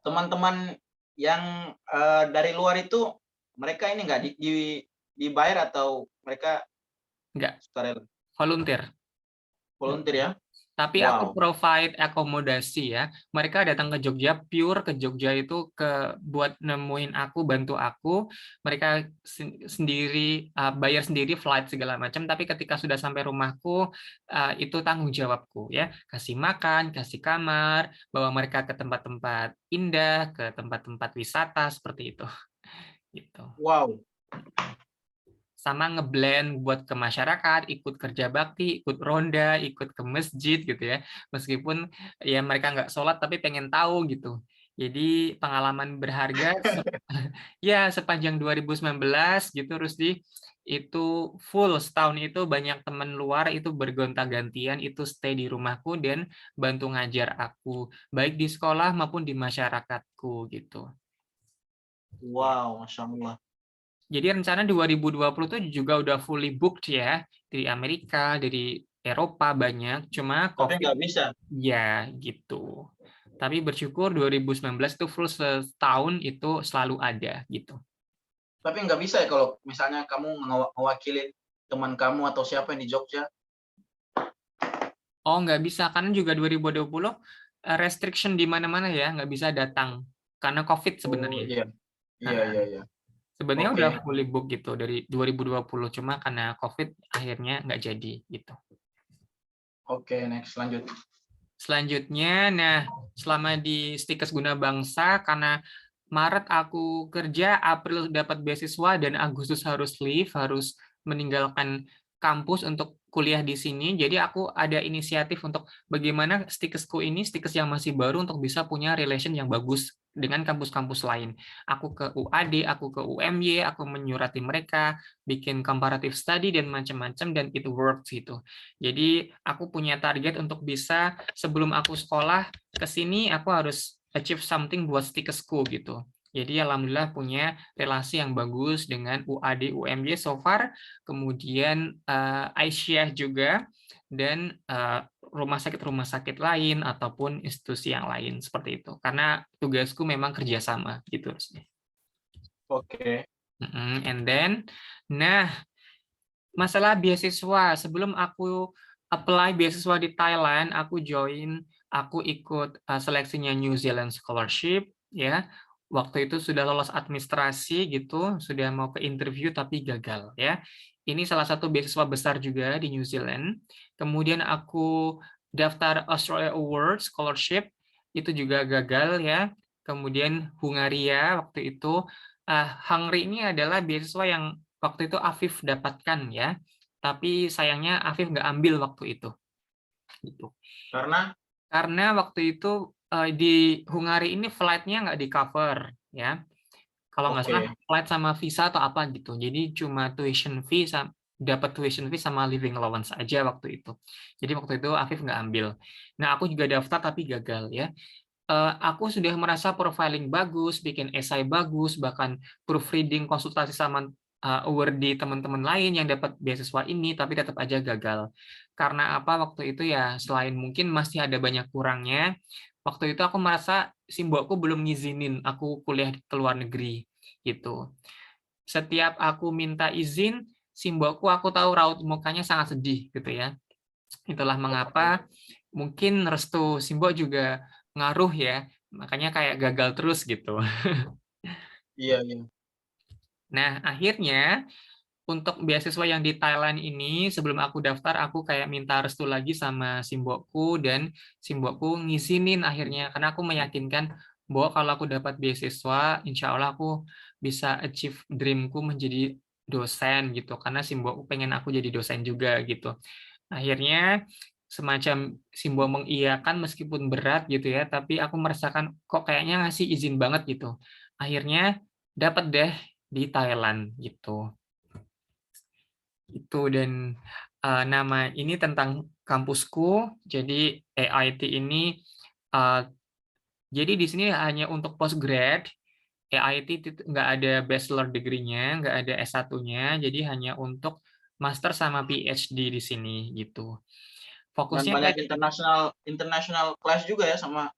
teman-teman yang dari luar itu mereka ini nggak dibayar atau mereka enggak, sukarela? volunteer. Ya? Tapi aku Wow. provide akomodasi ya. Mereka datang ke Jogja, pure ke Jogja itu buat nemuin aku, bantu aku. Mereka sendiri bayar sendiri flight segala macam. Tapi ketika sudah sampai rumahku, itu tanggung jawabku ya. Kasih makan, kasih kamar, bawa mereka ke tempat-tempat indah, ke tempat-tempat wisata seperti itu. Gitu. Wow. Sama ngeblend buat ke masyarakat, ikut kerja bakti, ikut ronda, ikut ke masjid gitu ya. Meskipun ya mereka nggak sholat tapi pengen tahu gitu. Jadi pengalaman berharga ya sepanjang 2019 gitu Rusdi, itu full setahun itu banyak teman luar itu bergonta-gantian itu stay di rumahku dan bantu ngajar aku baik di sekolah maupun di masyarakatku gitu. Wow, Masya Allah. Jadi rencana 2020 tuh juga udah fully booked ya, dari Amerika, dari Eropa banyak, cuma Tapi COVID nggak bisa. ya gitu. Tapi bersyukur 2019 itu full setahun itu selalu ada gitu. Tapi nggak bisa ya kalau misalnya kamu mewakili teman kamu atau siapa yang di Jogja. Oh nggak bisa, karena juga 2020 restriction di mana-mana ya, nggak bisa datang. Karena COVID Oh sebenarnya. iya, iya, Nah, iya, iya. sebenarnya Oke, udah fully book gitu dari 2020, cuma karena COVID akhirnya nggak jadi gitu. oke, next lanjut. Selanjutnya, nah selama di Stikes Guna Bangsa, karena Maret aku kerja, April dapat beasiswa, dan Agustus harus leave, harus meninggalkan kampus untuk kuliah di sini. Jadi aku ada inisiatif untuk bagaimana Stikesku ini, Stikes yang masih baru, untuk bisa punya relation yang bagus dengan kampus-kampus lain. Aku ke UAD, aku ke UMY, aku menyurati mereka, bikin comparative study dan macam-macam, dan it works gitu. Jadi aku punya target untuk bisa sebelum aku sekolah ke sini aku harus achieve something buat Stikesku gitu. Jadi alhamdulillah punya relasi yang bagus dengan UAD UMY so far, kemudian Aisyah juga, dan rumah sakit lain ataupun institusi yang lain seperti itu. Karena tugasku memang kerjasama gitu. Oke. And then, nah masalah beasiswa, sebelum aku apply beasiswa di Thailand, aku ikut seleksinya New Zealand Scholarship ya. Waktu itu sudah lolos administrasi gitu, sudah mau ke interview tapi gagal ya. Ini salah satu beasiswa besar juga di New Zealand. Kemudian aku daftar Australia Awards Scholarship, itu juga gagal ya. Kemudian Hungaria waktu itu, Hungary ini adalah beasiswa yang waktu itu Afif dapatkan ya, tapi sayangnya Afif nggak ambil waktu itu. Gitu. Karena waktu itu di Hungari ini flight-nya nggak di cover ya. Kalau nggak salah flight sama visa atau apa gitu. Jadi cuma tuition fee, dapat tuition fee sama living allowance aja waktu itu. Jadi waktu itu Afif nggak ambil. Nah aku juga daftar tapi gagal ya. aku sudah merasa profiling bagus, bikin esai bagus, bahkan proofreading, konsultasi sama awardee teman-teman lain yang dapat beasiswa ini, tapi tetap aja gagal. Karena apa waktu itu ya, selain mungkin masih ada banyak kurangnya, waktu itu aku merasa simbokku belum ngizinin aku kuliah ke luar negeri gitu. Setiap aku minta izin, simbokku aku tahu raut mukanya sangat sedih gitu ya. Itulah Oke. mengapa mungkin restu Simbok juga ngaruh ya, makanya kayak gagal terus gitu. Iya, iya. Nah, akhirnya untuk beasiswa yang di Thailand ini, sebelum aku daftar, aku kayak minta restu lagi sama Simbokku, dan Simbokku ngizinin akhirnya, karena aku meyakinkan bahwa kalau aku dapat beasiswa, insya Allah aku bisa achieve dreamku menjadi dosen gitu, karena Simbokku pengen aku jadi dosen juga gitu. Akhirnya semacam simbol mengiyakan meskipun berat gitu ya, tapi aku merasakan kok kayaknya ngasih izin banget gitu. Akhirnya dapat deh di Thailand gitu. Itu dan nama ini tentang kampusku. Jadi AIT ini uh, jadi di sini hanya untuk postgrad. AIT nggak ada bachelor degree-nya, nggak ada S1-nya, jadi hanya untuk master sama PhD di sini gitu. Dan Fokusnya banyak tadi, international international class juga ya sama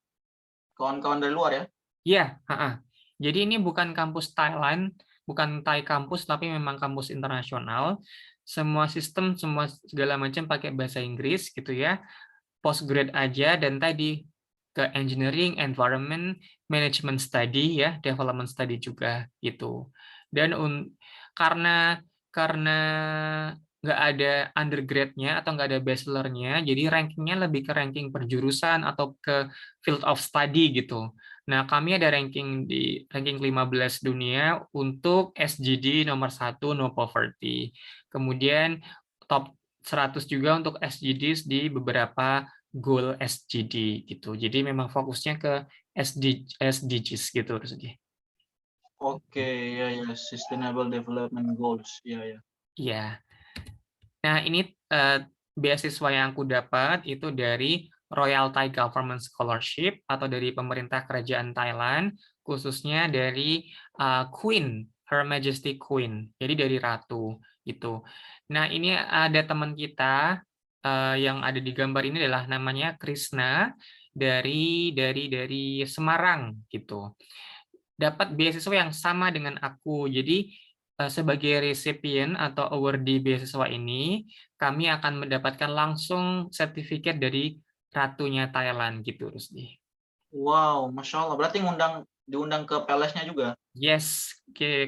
kawan-kawan dari luar ya. ya, jadi ini bukan kampus Thailand, bukan Thai kampus, tapi memang kampus internasional. Semua sistem, semua segala macam pakai bahasa Inggris gitu ya. Postgrad aja, dan tadi ke engineering, environment, management study ya, development study juga gitu. Dan karena karena nggak ada undergrad-nya atau nggak ada bachelor-nya, jadi rankingnya lebih ke ranking perjurusan atau ke field of study gitu. Nah, kami ada ranking di ranking 15 dunia untuk SGD nomor 1 no poverty. Kemudian top 100 juga untuk SGDs di beberapa goal SGD gitu. Jadi memang fokusnya ke SDGs gitu Rusdi. Oke, ya ya, Sustainable Development Goals. Iya, ya. Iya. Nah, ini beasiswa yang aku dapat itu dari Royal Thai Government Scholarship atau dari pemerintah kerajaan Thailand, khususnya dari Queen, Her Majesty Queen. Jadi dari ratu itu. Nah, ini ada teman kita yang ada di gambar ini adalah namanya Krishna dari Semarang gitu. Dapat beasiswa yang sama dengan aku. Jadi sebagai recipient atau awardee beasiswa ini, kami akan mendapatkan langsung sertifikat dari ratunya Thailand gitu, Rusdi. Wow, masya Allah. Berarti diundang ke pelesnya juga. Yes,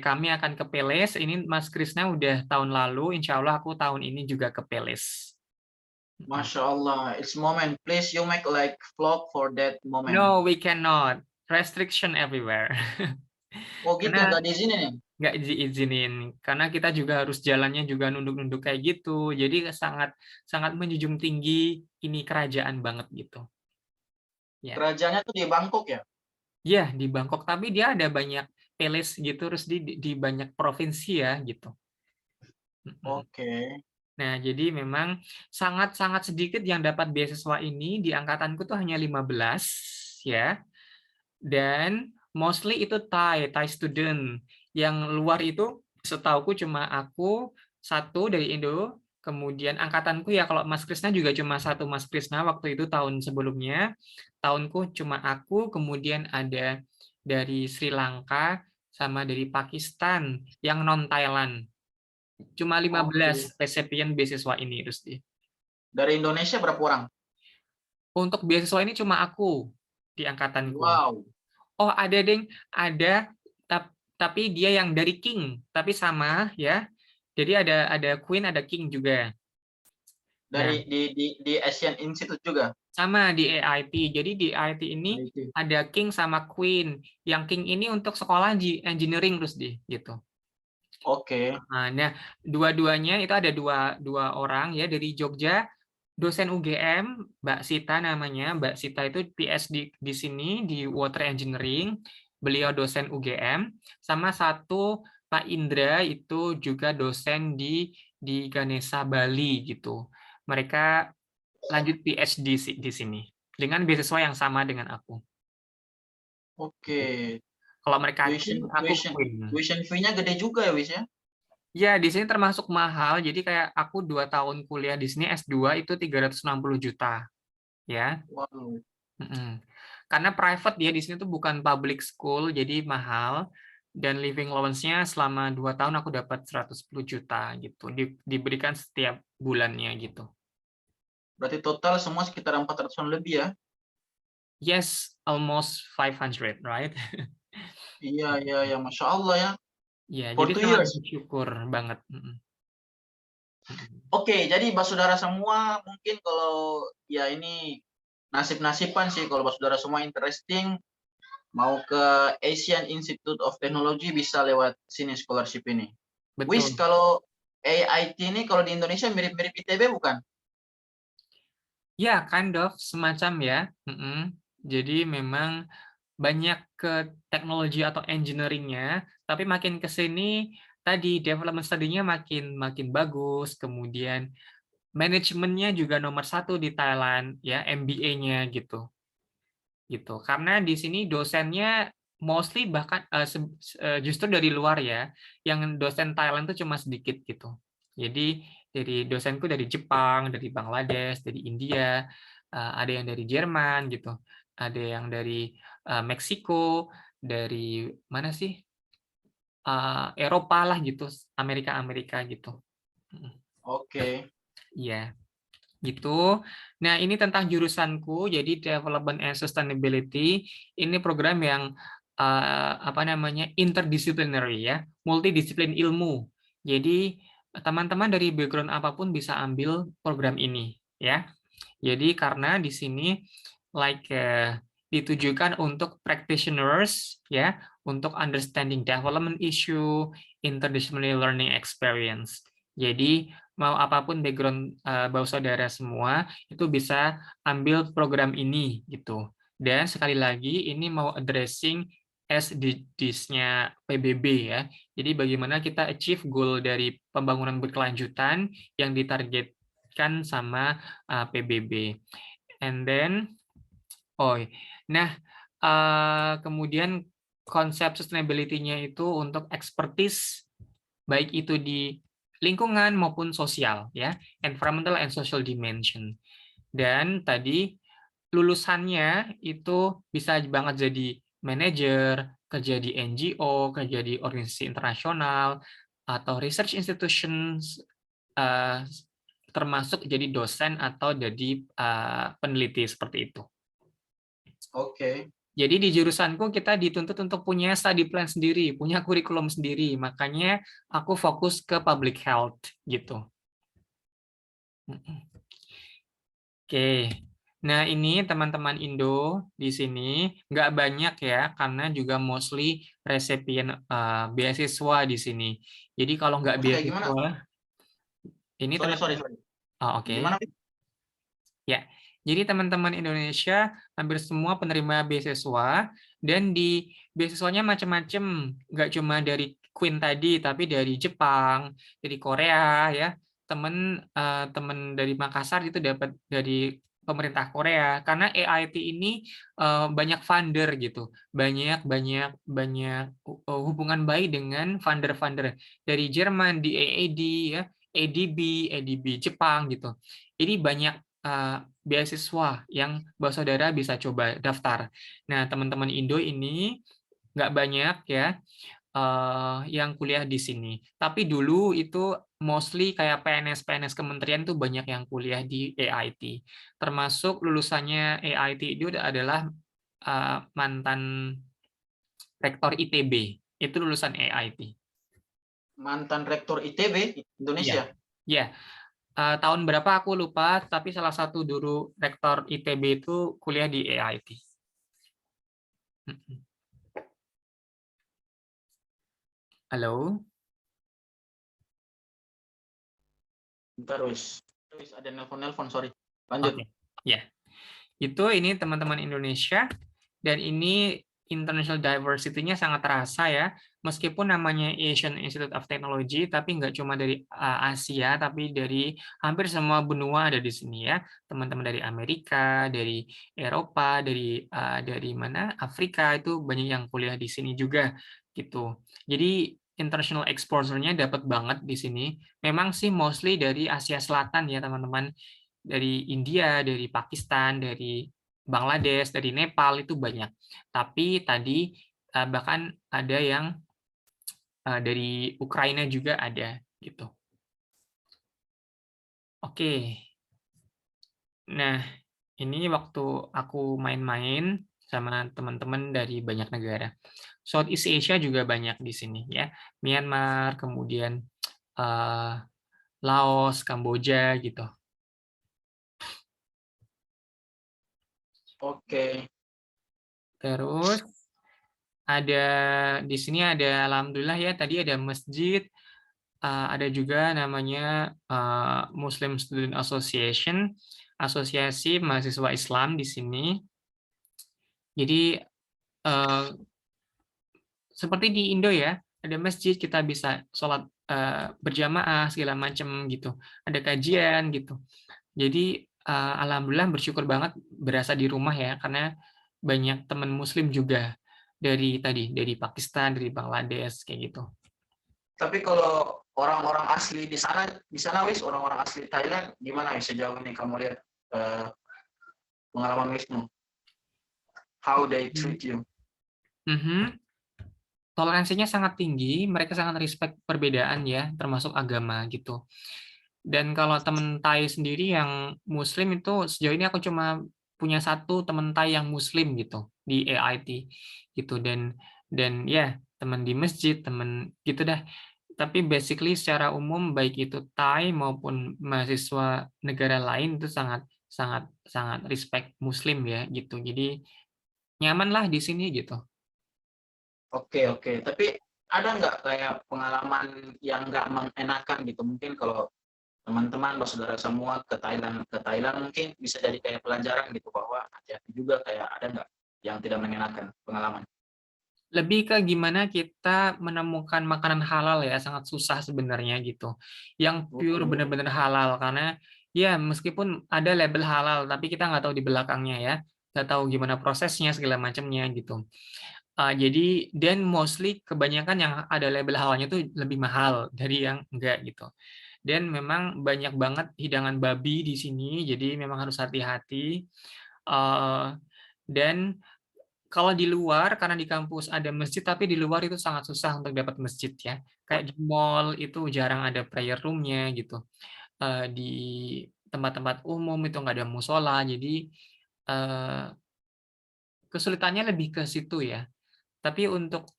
kami akan ke Peles. Ini Mas Krisna udah tahun lalu, insya Allah aku tahun ini juga ke Peles. Masya Allah. It's moment. Please you make like vlog for that moment. No, we cannot. Restriction everywhere. Oh gitu, Karena nggak di sini nih. nggak diizinin, karena kita juga harus jalannya juga nunduk-nunduk kayak gitu, jadi sangat sangat menjunjung tinggi ini kerajaan banget gitu ya. Kerajaannya tuh di Bangkok ya. Ya, di Bangkok, tapi dia ada banyak palace gitu, terus di banyak provinsi ya gitu. Oke. Nah, jadi memang sangat-sangat sedikit yang dapat beasiswa ini. Di angkatanku tuh hanya 15 ya, dan mostly itu Thai student. Yang luar itu setauku cuma aku satu dari Indo, kemudian angkatanku ya kalau Mas Krisna juga cuma satu Mas Krisna waktu itu tahun sebelumnya. Tahunku cuma aku, kemudian ada dari Sri Lanka sama dari Pakistan yang non Thailand. Cuma Oke. 15 resipien beasiswa ini, Rusdi. Dari Indonesia berapa orang? Untuk beasiswa ini cuma aku di angkatanku. Wow. Oh, ada ding, ada tapi dia yang dari King, tapi sama ya. Jadi ada Queen, ada King juga. Nah, Dari di Asian Institute juga. sama di AIT. Jadi di AIT ini IT. ada King sama Queen. Yang King ini untuk sekolah di engineering terus di gitu. Oke. Nah, dua-duanya itu ada dua orang ya dari Jogja, dosen UGM, Mbak Sita namanya. Mbak Sita itu PhD di sini di Water Engineering. Beliau dosen UGM, sama satu Pak Indra itu juga dosen di Ganesha Bali gitu. Mereka lanjut PhD di sini dengan beasiswa yang sama dengan aku. Oke. Kalau mereka Tuition king, aku tuition queen. tuition fee-nya gede juga ya, Wis, ya? Ya, di sini termasuk mahal. Jadi kayak aku 2 tahun kuliah di sini S2 itu 360 juta, ya. Wow. Mm-mm. Karena private dia di sini tuh bukan public school, jadi mahal. Dan living allowance-nya selama 2 tahun aku dapat 110 juta gitu. Diberikan setiap bulannya gitu. Berarti total semua sekitar 400-an lebih ya? Yes, almost 500, right? Iya, iya, ya, Masya Allah ya. Ya, For jadi 2 sangat years. bersyukur banget. Mm-mm. Mm-mm. Oke, jadi Basudara semua mungkin kalau ya ini nasib-nasiban sih kalau Basudara semua interesting mau ke Asian Institute of Technology bisa lewat sini scholarship ini. Wis, Betul. kalau AIT ini kalau di Indonesia mirip-mirip ITB bukan? Ya, kind of semacam ya. Mm-mm. Jadi memang banyak ke teknologi atau engineering-nya, tapi makin ke sini tadi development study-nya makin makin bagus, kemudian manajemennya juga nomor 1 di Thailand, ya MBA-nya gitu, gitu. Karena di sini dosennya mostly bahkan justru dari luar ya, yang dosen Thailand tuh cuma sedikit gitu. Jadi dari dosenku dari Jepang, dari Bangladesh, dari India, ada yang dari Jerman gitu, ada yang dari Meksiko, dari mana sih, Eropa lah gitu, Amerika Amerika gitu. Oke. Iya, gitu. Nah, ini tentang jurusanku, jadi Development and Sustainability. Ini program yang apa namanya interdisciplinary ya, multidisiplin ilmu. Jadi teman-teman dari background apapun bisa ambil program ini ya. Jadi karena di sini like ditujukan untuk practitioners ya, untuk understanding development issue, interdisciplinary learning experience. Jadi mau apapun background Bapak saudara semua itu bisa ambil program ini gitu. Dan sekali lagi ini mau addressing SDGs-nya PBB ya. Jadi bagaimana kita achieve goal dari pembangunan berkelanjutan yang ditargetkan sama PBB. And then, nah kemudian konsep sustainability-nya itu untuk expertise baik itu di lingkungan maupun sosial ya, environmental and social dimension. Dan tadi lulusannya itu bisa banget jadi manajer, kerja di NGO, kerja di organisasi internasional atau research institutions, termasuk jadi dosen atau jadi peneliti seperti itu. Oke. Jadi di jurusanku kita dituntut untuk punya study plan sendiri, punya kurikulum sendiri. Makanya aku fokus ke public health gitu. Oke. Nah, ini teman-teman Indo di sini nggak banyak ya, karena juga mostly resipien beasiswa di sini. Jadi kalau nggak Maksudnya kayak gimana? beasiswa, ini Sorry, sorry, teman-teman, sorry. oke. Gimana, Wis? Ya, jadi teman-teman Indonesia hampir semua penerima beasiswa dan di beasiswanya macam-macam, nggak cuma dari Queen tadi, tapi dari Jepang, dari Korea ya. Teman dari Makassar itu dapat dari pemerintah Korea karena AIT ini banyak funder gitu, banyak banyak banyak hubungan baik dengan funder-funder dari Jerman di AAD ya, ADB Jepang gitu. Jadi banyak beasiswa yang Bapak Saudara bisa coba daftar. Nah, teman-teman Indo ini nggak banyak ya yang kuliah di sini. Tapi dulu itu mostly kayak PNS kementerian tuh banyak yang kuliah di AIT. Termasuk lulusannya AIT itu adalah mantan rektor ITB. Itu lulusan AIT. Mantan rektor ITB Iya. Indonesia. Iya. Tahun berapa aku lupa, tapi salah satu dulu rektor ITB itu kuliah di AIT. Halo? Bentar, Wis. Wis ada nelpon-nelpon, sorry. Lanjut. Oke. Ya. Itu ini teman-teman Indonesia dan ini international diversity-nya sangat terasa ya. Meskipun namanya Asian Institute of Technology, tapi nggak cuma dari Asia, tapi dari hampir semua benua ada di sini ya. Teman-teman dari Amerika, dari Eropa, dari mana Afrika itu banyak yang kuliah di sini juga gitu. Jadi international exposure-nya dapat banget di sini. Memang sih mostly dari Asia Selatan ya teman-teman, dari India, dari Pakistan, dari Bangladesh, dari Nepal itu banyak. Tapi tadi bahkan ada yang dari Ukraina juga ada gitu. Oke. Nah, ini waktu aku main-main sama teman-teman dari banyak negara. Southeast Asia juga banyak di sini ya. Myanmar, kemudian Laos, Kamboja gitu. Oke. Terus ada di sini ada alhamdulillah ya tadi ada masjid, ada juga namanya Muslim Student Association, asosiasi mahasiswa Islam di sini. Jadi seperti di Indo ya, ada masjid kita bisa sholat berjamaah segala macam gitu, ada kajian gitu. Jadi alhamdulillah bersyukur banget berasa di rumah ya, karena banyak teman Muslim juga dari Pakistan, dari Bangladesh kayak gitu. Tapi kalau orang-orang asli di sana wis orang-orang asli Thailand gimana wis sejauh ini kamu lihat pengalaman Wisnu? How they treat you? Toleransinya sangat tinggi, mereka sangat respect perbedaan ya, termasuk agama gitu. Dan kalau teman Thai sendiri yang Muslim itu sejauh ini aku cuma punya satu teman Thai yang Muslim gitu di AIT gitu, dan ya teman di masjid, teman gitu dah. Tapi basically secara umum baik itu Thai maupun mahasiswa negara lain itu sangat sangat sangat respect Muslim ya gitu. Jadi nyaman lah di sini gitu. Oke, oke. Tapi ada nggak kayak pengalaman yang nggak mengenakan gitu? Mungkin kalau teman-teman bersaudara semua ke Thailand mungkin bisa jadi kayak pelajaran gitu bahwa hati-hati juga, kayak ada nggak yang tidak mengenakan pengalaman? Lebih ke gimana kita menemukan makanan halal ya, sangat susah sebenarnya gitu. Yang pure benar-benar halal, karena ya meskipun ada label halal, tapi kita nggak tahu di belakangnya ya, nggak tahu gimana prosesnya segala macamnya gitu. Jadi dan mostly kebanyakan yang ada label halalnya itu lebih mahal dari yang enggak gitu. Dan memang banyak banget hidangan babi di sini, jadi memang harus hati-hati. Dan kalau di luar, karena di kampus ada masjid, tapi di luar itu sangat susah untuk dapat masjid ya. Kayak di mall itu jarang ada prayer room-nya gitu. Di tempat-tempat umum itu nggak ada musola, jadi kesulitannya lebih ke situ ya. Tapi untuk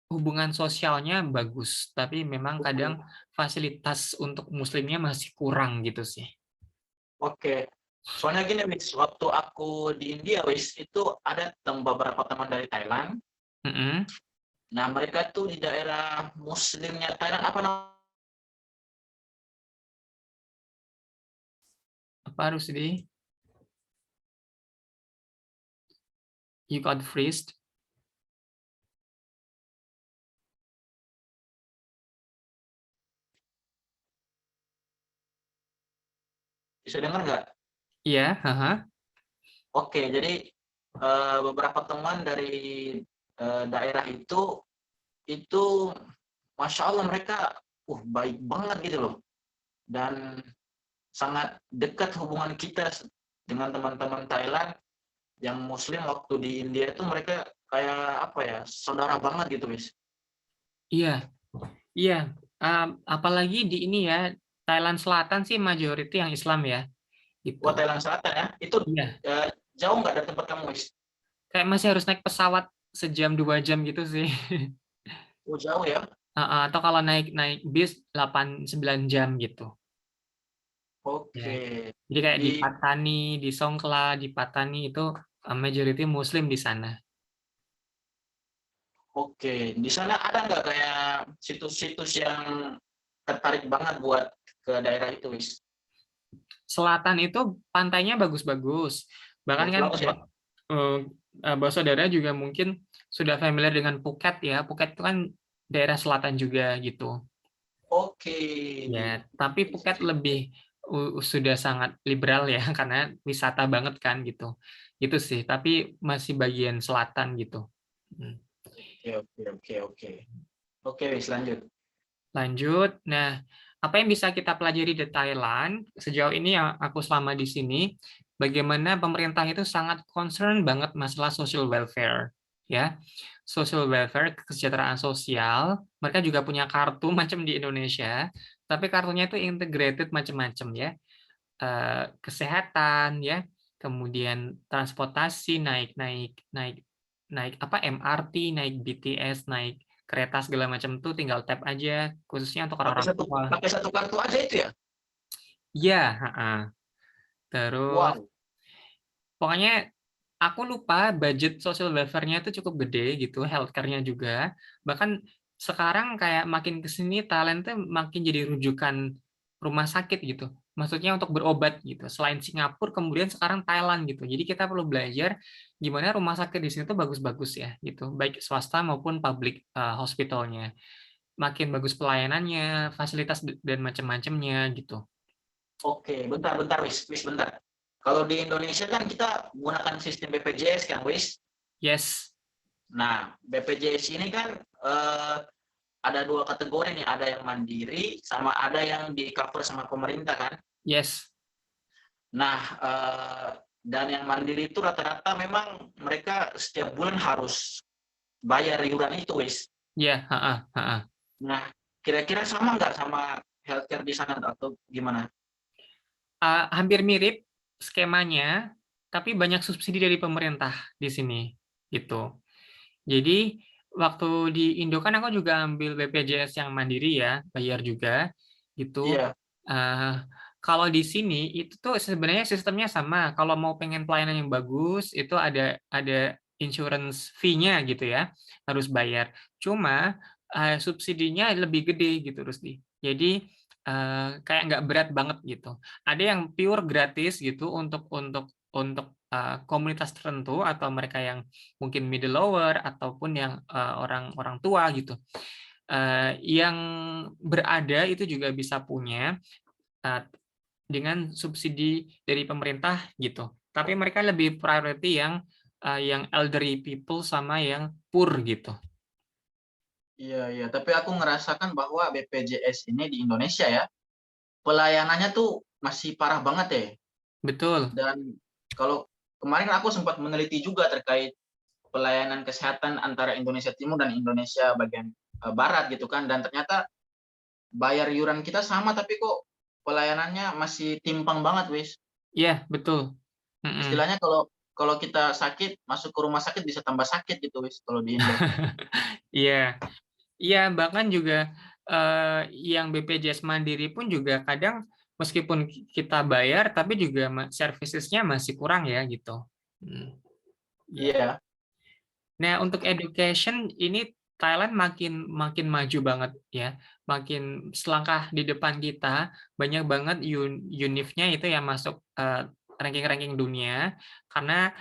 hubungan sosialnya bagus, tapi memang kadang fasilitas untuk muslimnya masih kurang gitu sih. Oke. Soalnya gini, Wis, waktu aku di India, Wis, itu ada beberapa teman dari Thailand. Nah, mereka tuh di daerah muslimnya Thailand, apa namanya? Apa harus di? You got freezed. Bisa dengar nggak? Iya, Oke, jadi beberapa teman dari daerah itu Masya Allah mereka baik banget gitu loh, dan sangat dekat hubungan kita dengan teman-teman Thailand yang Muslim. Waktu di India itu mereka kayak apa ya, saudara banget gitu, Wis. iya, iya. Apalagi di ini ya, Thailand Selatan sih majority yang Islam ya, Wah, gitu. Thailand Selatan ya, itu Iya, jauh nggak dari tempat kamu, Wis? kayak masih harus naik pesawat sejam 2 jam gitu sih. Oh, jauh ya. Atau kalau naik naik bis 8-9 jam gitu. Ya. Oke. Jadi kayak di Di Patani, di Songkhla, di Patani itu majority Muslim di sana. Oke, di sana ada nggak kayak situs-situs yang tertarik banget buat ke daerah itu, Wis? Selatan itu pantainya bagus-bagus. Bahkan kan Bagus-bagus ya? bahwa saudara juga mungkin sudah familiar dengan Phuket ya. Phuket itu kan daerah selatan juga gitu. Oke. Ya, tapi Phuket Oke, lebih sudah sangat liberal ya karena wisata banget kan gitu. Gitu sih, tapi masih bagian selatan gitu. Hmm. oke, oke, oke. Oke, wis lanjut. Lanjut. Nah, apa yang bisa kita pelajari di Thailand sejauh ini yang aku selama di sini, bagaimana pemerintah itu sangat concern banget masalah social welfare, ya. Social welfare, kesejahteraan sosial. Mereka juga punya kartu macam di Indonesia, tapi kartunya itu integrated macam-macam ya. Kesehatan ya, kemudian transportasi, naik naik naik naik apa MRT, naik BTS, naik kereta segala macam tuh tinggal tap aja, khususnya untuk Pakai orang-orang satu tua. pakai satu kartu aja itu ya? Ya, terus Wow. pokoknya aku lupa budget social welfare-nya itu cukup gede gitu, healthcare-nya juga. Bahkan sekarang kayak makin ke sini Thailand tuh makin jadi rujukan rumah sakit gitu. Maksudnya untuk berobat gitu. Selain Singapura, kemudian sekarang Thailand gitu. Jadi kita perlu belajar gimana rumah sakit di sini tuh bagus-bagus ya gitu, baik swasta maupun public hospitalnya. Makin bagus pelayanannya, fasilitas dan macam-macamnya gitu. Oke, bentar, bentar, wis, bentar. Kalau di Indonesia kan kita menggunakan sistem BPJS kan, wis. Yes, Nah, BPJS ini kan ada dua kategori nih, ada yang mandiri sama ada yang di cover sama pemerintah kan. yes. Nah, dan yang mandiri itu rata-rata memang mereka setiap bulan harus bayar iuran itu, wis. Ya, Nah, kira-kira sama nggak sama healthcare di sana atau gimana? Hampir mirip skemanya, tapi banyak subsidi dari pemerintah di sini gitu. Jadi waktu di Indo kan aku juga ambil BPJS yang mandiri ya, bayar juga gitu. Iya, Eh, Kalau di sini itu tuh sebenarnya sistemnya sama. Kalau mau pengen pelayanan yang bagus itu ada insurance fee-nya gitu ya, harus bayar. Cuma subsidinya lebih gede gitu Rusdi. Jadi kayak nggak berat banget gitu. Ada yang pure gratis gitu untuk komunitas tertentu atau mereka yang mungkin middle lower ataupun yang orang-orang tua gitu. Yang berada itu juga bisa punya uh, dengan subsidi dari pemerintah gitu. Tapi mereka lebih priority yang elderly people sama yang poor gitu. iya, iya. Tapi aku ngerasakan bahwa BPJS ini di Indonesia ya, pelayanannya tuh masih parah banget ya. Betul. Dan kalau kemarin aku sempat meneliti juga terkait pelayanan kesehatan antara Indonesia Timur dan Indonesia bagian Barat gitu kan. Dan ternyata bayar iuran kita sama, tapi kok pelayanannya masih timpang banget, wis. Iya, betul. Istilahnya kalau kalau kita sakit, masuk ke rumah sakit bisa tambah sakit gitu, wis, kalau di Indo. Iya. Iya, bahkan juga yang BPJS Mandiri pun juga kadang meskipun kita bayar, tapi juga servicesnya masih kurang ya gitu. Hmm, ya. Iya, Nah, untuk education ini Thailand makin makin maju banget ya, makin selangkah di depan kita. Banyak banget UNIF-nya itu yang masuk ranking-ranking dunia karena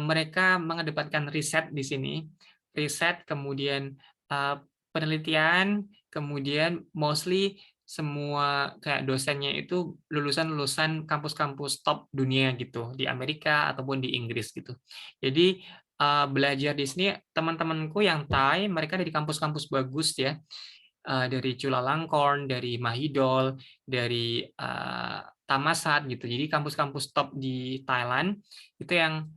mereka mengedepankan riset di sini, riset kemudian eh, penelitian, kemudian mostly semua kayak dosennya itu lulusan-lulusan kampus-kampus top dunia gitu di Amerika ataupun di Inggris gitu. Jadi belajar di sini teman-temanku yang Thai mereka dari kampus-kampus bagus ya, dari Chulalongkorn, dari Mahidol, dari Thammasat gitu. Jadi kampus-kampus top di Thailand itu yang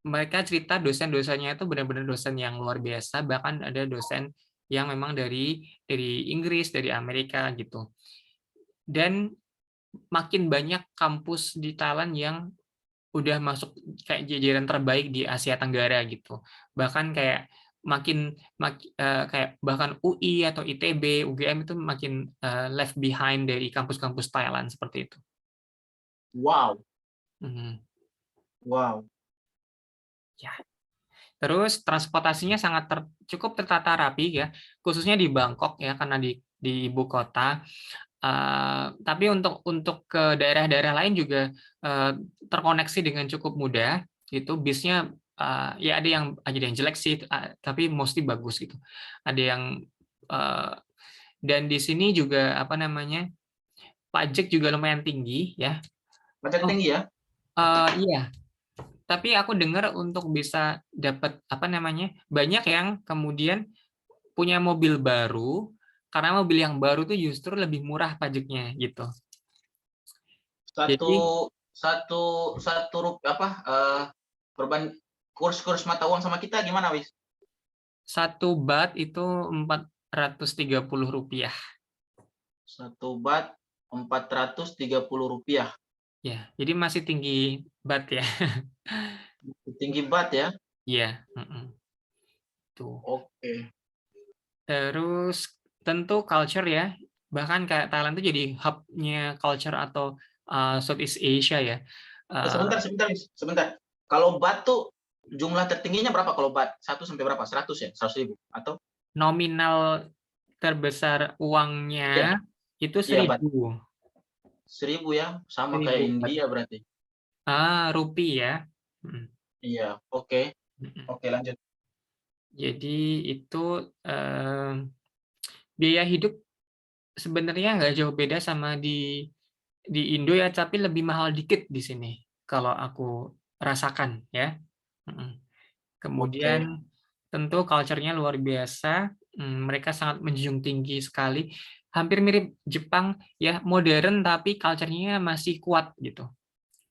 mereka cerita dosen-dosennya itu benar-benar dosen yang luar biasa, bahkan ada dosen yang memang dari Inggris, dari Amerika gitu. Dan makin banyak kampus di Thailand yang udah masuk kayak jajaran terbaik di Asia Tenggara gitu. Bahkan kayak kayak bahkan UI atau ITB, UGM itu makin left behind dari kampus-kampus Thailand seperti itu. wow, Mhm. wow. Ya. Terus transportasinya sangat cukup tertata rapi ya, khususnya di Bangkok ya karena di ibu kota. Tapi untuk ke daerah-daerah lain juga terkoneksi dengan cukup mudah. Gitu, bisnya ya ada yang jelek sih, tapi mostly bagus gitu. Ada yang dan di sini juga apa namanya, pajak juga lumayan tinggi ya. Pajak Oh, tinggi ya? iya. Tapi aku dengar untuk bisa dapat apa namanya, banyak yang kemudian punya mobil baru, karena mobil yang baru tuh justru lebih murah pajaknya gitu. Satu Jadi satu satu apa, perubahan kurs mata uang sama kita gimana, Wis? 1 baht itu Rp430. 1 baht Rp430. Ya, jadi masih tinggi baht ya. Tinggi baht ya? Iya, tuh. Oke. Terus tentu culture ya, bahkan kayak Thailand itu jadi hub-nya culture atau Southeast Asia ya. Sebentar, sebentar, Wis. Sebentar. Kalau baht tuh jumlah tertingginya berapa kalau baht? 1 sampai berapa? 100 ya? 100.000 atau? Nominal terbesar Iya, uangnya itu iya baht. 1.000. 1.000 ya, sama kayak 1.000 baht. India berarti. Rupiah ya. Mm, Iya, oke. mm. Oke, lanjut. Jadi itu biaya hidup sebenarnya nggak jauh beda sama di Indo ya, tapi lebih mahal dikit di sini kalau aku rasakan ya. Mm. Oke. Kemudian tentu culture-nya luar biasa, mereka sangat menjunjung tinggi sekali, hampir mirip Jepang ya, modern tapi culture-nya masih kuat gitu.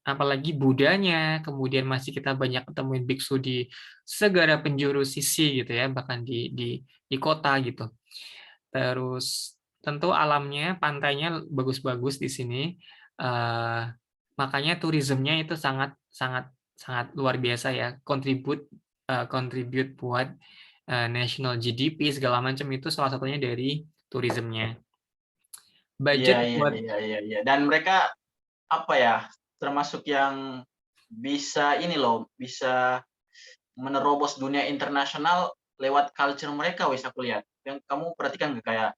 Apalagi Budanya, kemudian masih kita banyak ketemuin biksu di segala penjuru sisi gitu ya, bahkan di kota gitu. Terus tentu alamnya, pantainya bagus-bagus di sini. Eh, Makanya turismenya itu sangat sangat sangat luar biasa ya, contribute buat national GDP segala macam, itu salah satunya dari turismenya. Iya, Budget iya, buat iya, iya, iya. Dan mereka apa ya? Termasuk yang bisa ini loh, bisa menerobos dunia internasional lewat culture mereka, wis aku lihat. Yang kamu perhatikan nggak kayak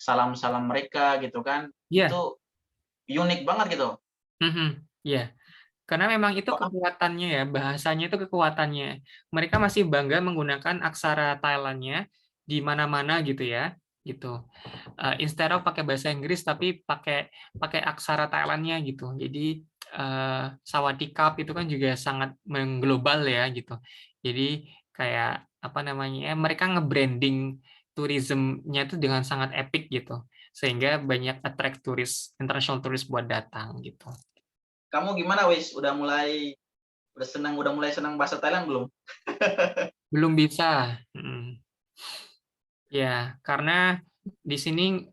salam-salam mereka gitu kan? ya, Itu unik banget gitu. ya. Karena memang itu Kok kekuatannya ya, bahasanya itu kekuatannya. Mereka masih bangga menggunakan aksara Thailandnya di mana-mana gitu ya, gitu. Instead of pakai bahasa Inggris tapi pakai pakai aksara Thailandnya gitu. Jadi Sawadee-krap itu kan juga sangat mengglobal ya gitu. Jadi kayak apa namanya ya, mereka nge-branding tourismnya itu dengan sangat epic gitu. Sehingga banyak attract turis, international turis buat datang gitu. kamu gimana, wis? Udah mulai senang bahasa Thailand belum? Belum bisa. Ya, karena di sini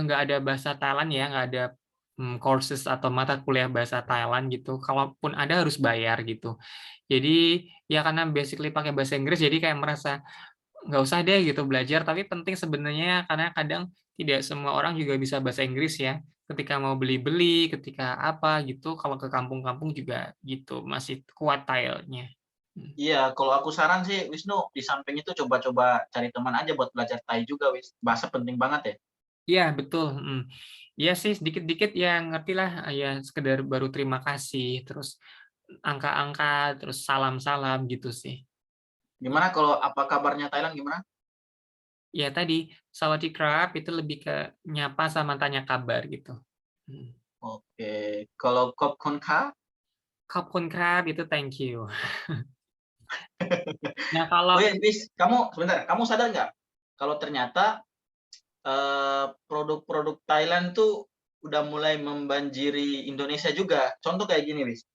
nggak ada bahasa Thailand ya, nggak ada courses atau mata kuliah bahasa Thailand gitu. Kalaupun ada harus bayar gitu. Jadi ya karena basically pakai bahasa Inggris, jadi kayak merasa nggak usah deh gitu belajar. Tapi penting sebenarnya karena kadang tidak semua orang juga bisa bahasa Inggris ya. Ketika mau beli-beli, ketika apa gitu, kalau ke kampung-kampung juga gitu, masih kuat Thailand-nya. Iya, kalau aku saran sih, Wisnu, di samping itu coba-coba cari teman aja buat belajar Thai juga, Wis. Bahasa penting banget ya. Iya, betul. Iya sih, sedikit-dikit ya ngerti lah. Ya sekedar baru terima kasih, terus angka-angka, terus salam-salam gitu sih. Gimana kalau apa kabarnya Thailand gimana? Ya tadi, Sawadee Krap itu lebih ke nyapa sama tanya kabar gitu. Hmm. Oke, kalau Kop Konka, Khop Krap itu thank you. Nah oh kalau ya, Wis, kamu sebentar, kamu sadar nggak kalau ternyata produk-produk Thailand tuh udah mulai membanjiri Indonesia juga. Contoh kayak gini, Wis.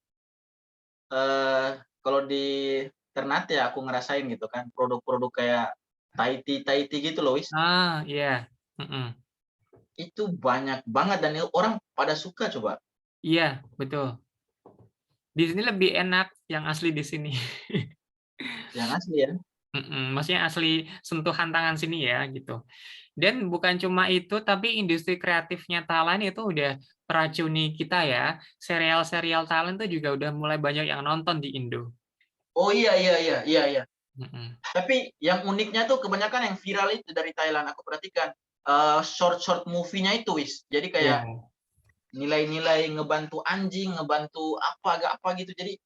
Kalau di Ternate ya aku ngerasain gitu kan, produk-produk kayak Thai tea gitu loh, Wis. iya. Mm-mm. Itu banyak banget dan orang pada suka coba. Iya, betul. Di sini lebih enak yang asli di sini. Yang asli ya. Maksudnya asli sentuhan tangan sini ya gitu. Dan bukan cuma itu, tapi industri kreatifnya Thailand itu udah meracuni kita ya. Serial-serial Thailand tuh juga udah mulai banyak yang nonton di Indo. Oh iya, iya, iya, iya, iya. Mm-mm. Tapi yang uniknya tuh kebanyakan yang viral itu dari Thailand aku perhatikan, short movie-nya itu, Wis. Jadi kayak Ya, nilai-nilai ngebantu anjing, ngebantu apa, agak apa gitu. Jadi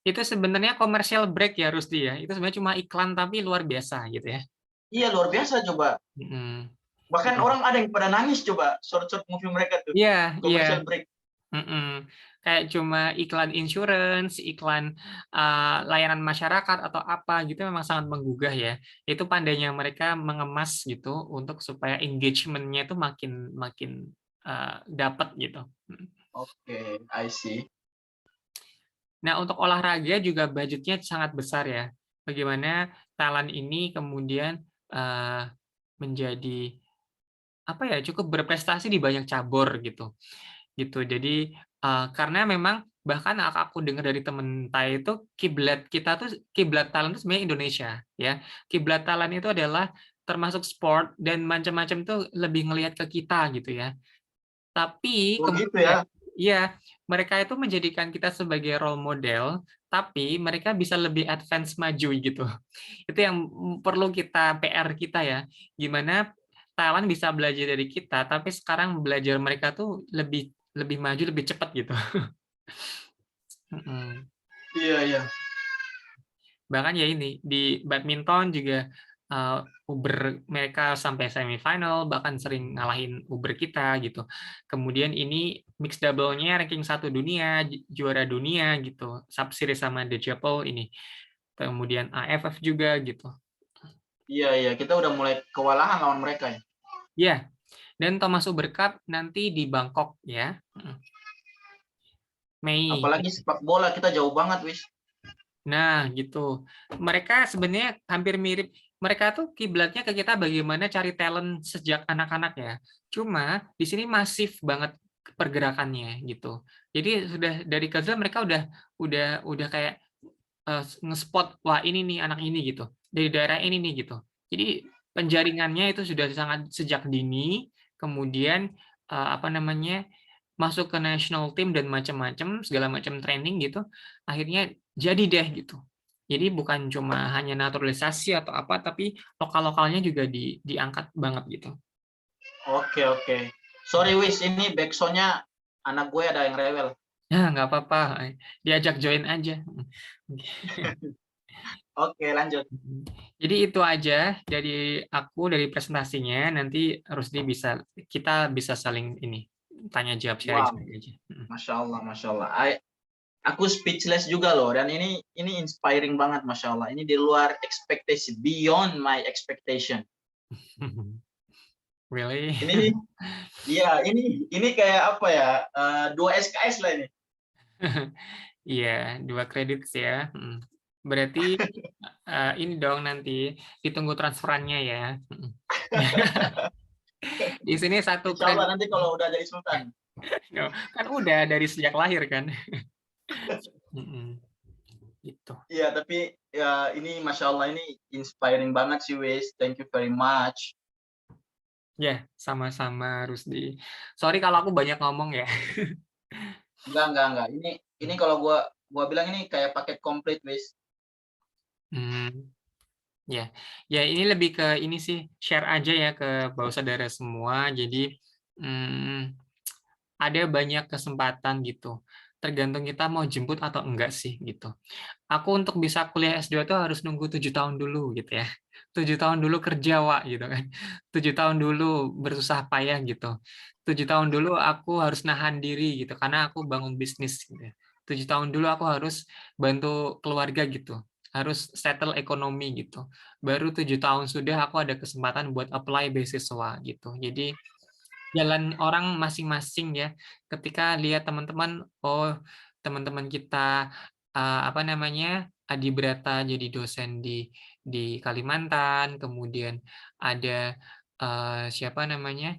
Itu sebenarnya commercial break ya, Rusdi ya? Itu sebenarnya cuma iklan tapi luar biasa gitu ya? Iya, luar biasa coba. Mhm. Bahkan Iya. orang ada yang pada nangis coba, short-short movie mereka tuh, Iya, iya. commercial break. Mhm. Kayak cuma iklan insurance, iklan layanan masyarakat atau apa gitu memang sangat menggugah ya. Itu pandainya mereka mengemas gitu untuk supaya engagement-nya itu makin makin dapat gitu. Mhm. Oke, I see. Nah, untuk olahraga juga budgetnya sangat besar ya. Bagaimana Thailand ini kemudian menjadi apa ya, cukup berprestasi di banyak cabur gitu. Jadi karena memang bahkan aku dengar dari temen Thai itu kiblat Thailand itu sebenarnya Indonesia ya. Kiblat Thailand itu adalah termasuk sport dan macam-macam tuh lebih ngelihat ke kita gitu ya. Tapi Oh gitu kemudian ya. ya mereka itu menjadikan kita sebagai role model, tapi mereka bisa lebih advance maju gitu. Itu yang perlu kita PR kita ya. Gimana Thailand bisa belajar dari kita, tapi sekarang belajar mereka tuh lebih lebih maju, lebih cepat gitu. Mm-mm. Iya, iya. Bahkan ya ini di badminton juga Uber mereka sampai semifinal, bahkan sering ngalahin Uber kita gitu. Kemudian ini mix double-nya ranking 1 dunia, juara dunia gitu. Sub series sama The Chapel ini. Kemudian AFF juga gitu. Iya, iya. Kita udah mulai kewalahan lawan mereka ya. Ya, dan Thomas Uber Cup nanti di Bangkok ya. Mei. Apalagi sepak bola kita jauh banget, wis. Nah, gitu. Mereka sebenarnya hampir mirip. Mereka tuh kiblatnya ke kita bagaimana cari talent sejak anak-anak ya. Cuma di sini masif banget pergerakannya gitu. Jadi sudah dari kecil mereka udah kayak ngespot wah ini nih anak ini gitu. Dari daerah ini nih gitu. Jadi penjaringannya itu sudah sangat sejak dini, kemudian apa namanya? Masuk ke national team dan macam-macam segala macam training gitu. Akhirnya jadi deh gitu. Jadi bukan cuma hanya naturalisasi atau apa, tapi lokal-lokalnya juga diangkat banget gitu. Oke, oke. Sorry, wis. Ini backsound-nya anak gue ada yang rewel. Ya nggak apa-apa, diajak join aja. Oke, lanjut. Jadi itu aja dari aku dari presentasinya. Nanti Rusdi kita bisa saling ini tanya jawab sharing Wow, aja. masya Allah, masya Allah. Aku speechless juga loh. Dan ini inspiring banget, masya Allah. Ini di luar ekspektasi, beyond my expectation. Really? Ini, iya, ini kayak apa ya? 2 SKS lah ini. Iya, 2 kredit ya. Berarti ini dong nanti ditunggu transferannya ya. Di sini 1 Insya Allah kredit. nanti kalau udah jadi sultan. Kan udah dari sejak lahir kan. Gitu. Iya, tapi ya ini masya Allah ini inspiring banget sih, Wis. Thank you very much. Ya, sama-sama Rusdi. Sorry kalau aku banyak ngomong ya. Enggak. Ini kalau gua bilang ini kayak paket komplit, Wis. Ya, ya ini lebih ke ini sih share aja ya ke bawah saudara semua. Jadi ada banyak kesempatan gitu. Tergantung kita mau jemput atau enggak sih gitu. Aku untuk bisa kuliah S2 tuh harus nunggu 7 tahun dulu gitu ya. 7 tahun dulu kerja, Wak, gitu kan. 7 tahun dulu bersusah payah gitu. 7 tahun dulu aku harus nahan diri gitu karena aku bangun bisnis gitu ya. 7 tahun dulu aku harus bantu keluarga gitu. Harus settle ekonomi gitu. Baru 7 tahun sudah aku ada kesempatan buat apply beasiswa gitu. Jadi jalan orang masing-masing ya. Ketika lihat teman-teman, oh teman-teman kita apa namanya Adi Brata jadi dosen di Kalimantan, kemudian ada siapa namanya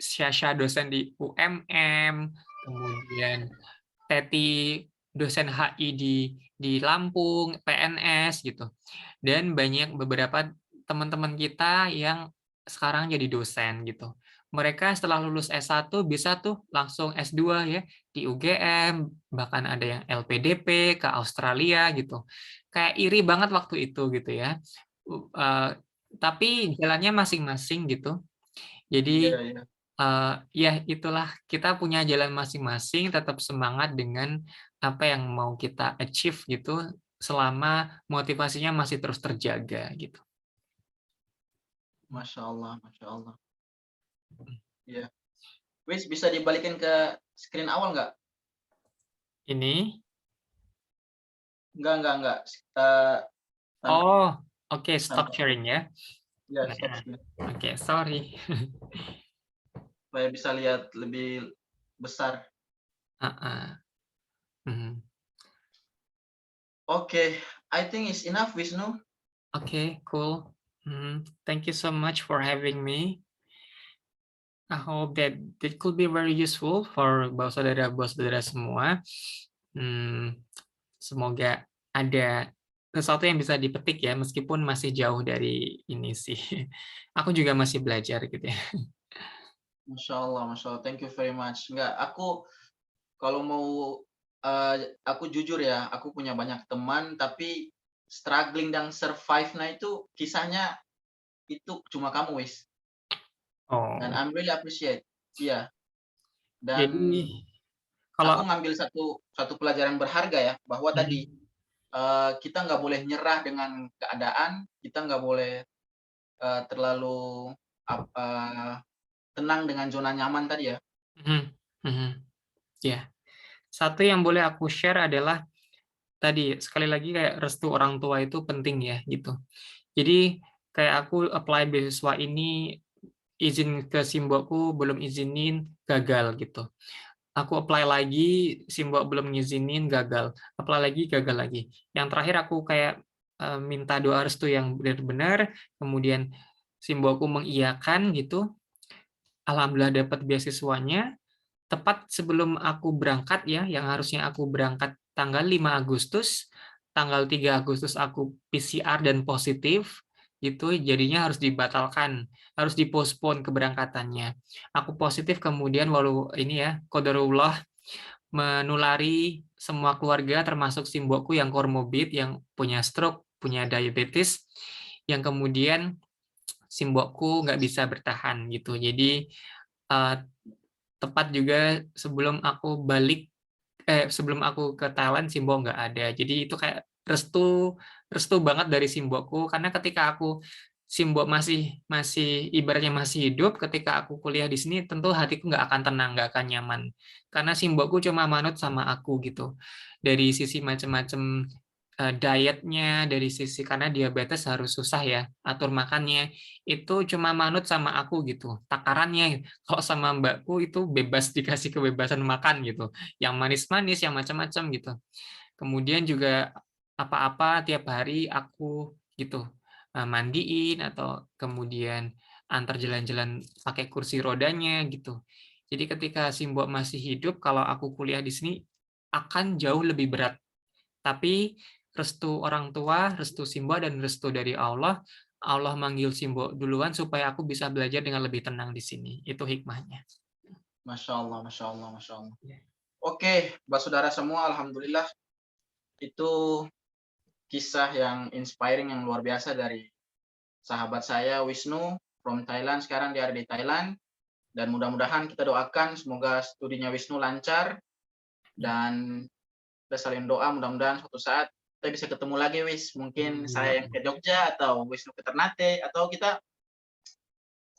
Syasha dosen di UMM, kemudian Teti dosen HI di Lampung, PNS gitu. Dan banyak beberapa teman-teman kita yang sekarang jadi dosen gitu. Mereka setelah lulus S1 bisa tuh langsung S2 ya di UGM, bahkan ada yang LPDP ke Australia gitu. Kayak iri banget waktu itu gitu ya. Tapi jalannya masing-masing gitu. Iya, Jadi iya. ya itulah kita punya jalan masing-masing, tetap semangat dengan apa yang mau kita achieve gitu selama motivasinya masih terus terjaga gitu. Masya Allah, Masya Allah. Iya. Wis, bisa dibalikin ke screen awal nggak? Ini, Enggak. Eh, tan- oh, oke, stop tanpa, sharing ya. ya stop Nah, screen. oke, sorry. Supaya bisa lihat lebih besar. Ah, mhm. Oke, I think it's enough, Wisnu. Oke, cool. Thank you so much for having me. I hope that it could be very useful for bos saudara semua. Hmm, Semoga ada sesuatu yang bisa dipetik ya, meskipun masih jauh dari ini sih. Aku juga masih belajar gitu ya. Masya Allah, Masya Allah. Thank you very much. Enggak, aku kalau mau aku jujur ya, aku punya banyak teman, tapi struggling dan survive-nya itu kisahnya itu cuma kamu, Wis. Dan Oh, I'm really appreciate. Iya. Dan jadi kalau aku ngambil satu pelajaran berharga ya, bahwa tadi Mhm, kita nggak boleh nyerah dengan keadaan, kita nggak boleh terlalu tenang dengan zona nyaman tadi ya. mhm, mhm, ya. Satu yang boleh aku share adalah tadi sekali lagi kayak restu orang tua itu penting ya gitu. Jadi kayak aku apply beasiswa ini, izin ke simbokku belum izinin, gagal gitu. Aku apply lagi, simbok belum ngizinin, gagal. Apply lagi, gagal lagi. Yang terakhir aku kayak minta doa restu yang benar-benar, kemudian simbokku mengiyakan gitu. Alhamdulillah dapat beasiswanya. Tepat sebelum aku berangkat ya, yang harusnya aku berangkat tanggal 5 Agustus, tanggal 3 Agustus aku PCR dan positif, itu jadinya harus dibatalkan, harus dipospon keberangkatannya. Aku positif kemudian walau ini ya, qadarullah menulari semua keluarga termasuk simbokku yang komorbid, yang punya stroke, punya diabetes, yang kemudian simbokku nggak bisa bertahan gitu. Jadi eh, tepat juga sebelum aku ke Thailand, Simbo nggak ada. Jadi itu kayak restu restu banget dari Simboku, karena ketika Simbo masih masih ibaratnya masih hidup, ketika aku kuliah di sini tentu hatiku nggak akan tenang, nggak akan nyaman, karena Simboku cuma manut sama aku gitu dari sisi macam-macam dietnya, dari sisi karena diabetes harus susah ya atur makannya, itu cuma manut sama aku gitu takarannya. Kalau sama mbakku itu bebas, dikasih kebebasan makan gitu, yang manis-manis, yang macam-macam gitu. Kemudian juga apa-apa tiap hari aku gitu mandiin, atau kemudian antar jalan-jalan pakai kursi rodanya gitu. Jadi ketika Simbo masih hidup, kalau aku kuliah di sini akan jauh lebih berat. Tapi restu orang tua, restu Simbo, dan restu dari Allah, Allah manggil Simbo duluan supaya aku bisa belajar dengan lebih tenang di sini. Itu hikmahnya. Masya Allah, Masya Allah, Masya Allah. Ya. Oke, Mbak Saudara semua, alhamdulillah itu kisah yang inspiring, yang luar biasa dari sahabat saya Wisnu from Thailand. Sekarang dia ada di Thailand, dan mudah-mudahan kita doakan semoga studinya Wisnu lancar, dan kita saling doa mudah-mudahan suatu saat kita bisa ketemu lagi, Wis. Mungkin Ya. saya yang ke Jogja atau Wisnu ke Ternate, atau kita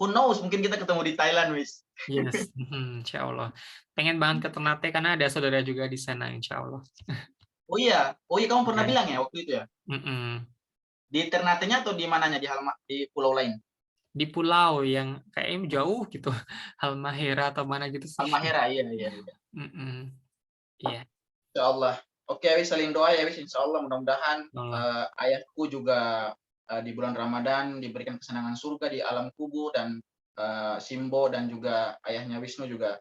who knows, mungkin kita ketemu di Thailand, Wis. Yes, insya Allah. Pengen banget ke Ternate karena ada saudara juga di sana, insya Allah. Oh iya, kamu pernah Ya. bilang ya waktu itu ya, di Ternate-nya atau di mananya, di pulau lain? Di pulau yang kayaknya jauh gitu, Halmahera atau mana gitu sih. Halmahera, iya, iya, iya. Iya, Insya Allah. Oke, Wis, saling doa ya, Wis. Insya Allah mudah-mudahan Allah. ayahku juga di bulan Ramadan diberikan kesenangan surga di alam kubur, dan Simbo dan juga ayahnya Wisnu juga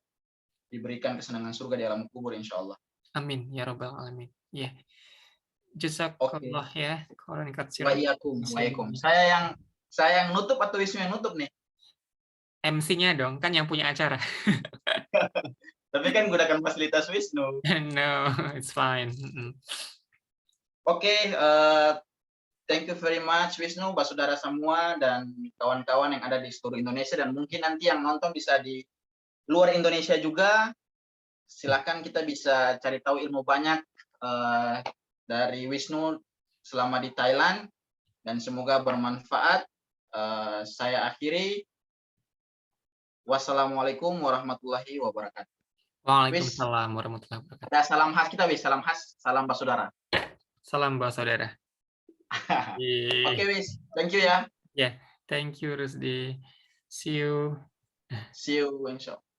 diberikan kesenangan surga di alam kubur, insya Allah. Amin ya robbal alamin. Ya, Oke, jazakallah ya. Khairan wa katsiran iyyakum, wa iyyakum. muslimin. Saya yang nutup atau Wisnu yang nutup nih? MC-nya dong, kan yang punya acara. Tapi kan gunakan fasilitas Wisnu. No, it's fine. Oke, thank you very much Wisnu, saudara semua, dan kawan-kawan yang ada di seluruh Indonesia, dan mungkin nanti yang nonton bisa di luar Indonesia juga. Silakan, kita bisa cari tahu ilmu banyak dari Wisnu selama di Thailand dan semoga bermanfaat. Saya akhiri. Wassalamualaikum warahmatullahi wabarakatuh. Wis, Waalaikumsalam warahmatullahi wabarakatuh. ada salam khas kita, Wis. Salam khas, salam bersaudara. Salam buat saudara. Oke, Wis. Thank you ya. Yeah, thank you Rusdi. See you. See you insya Allah.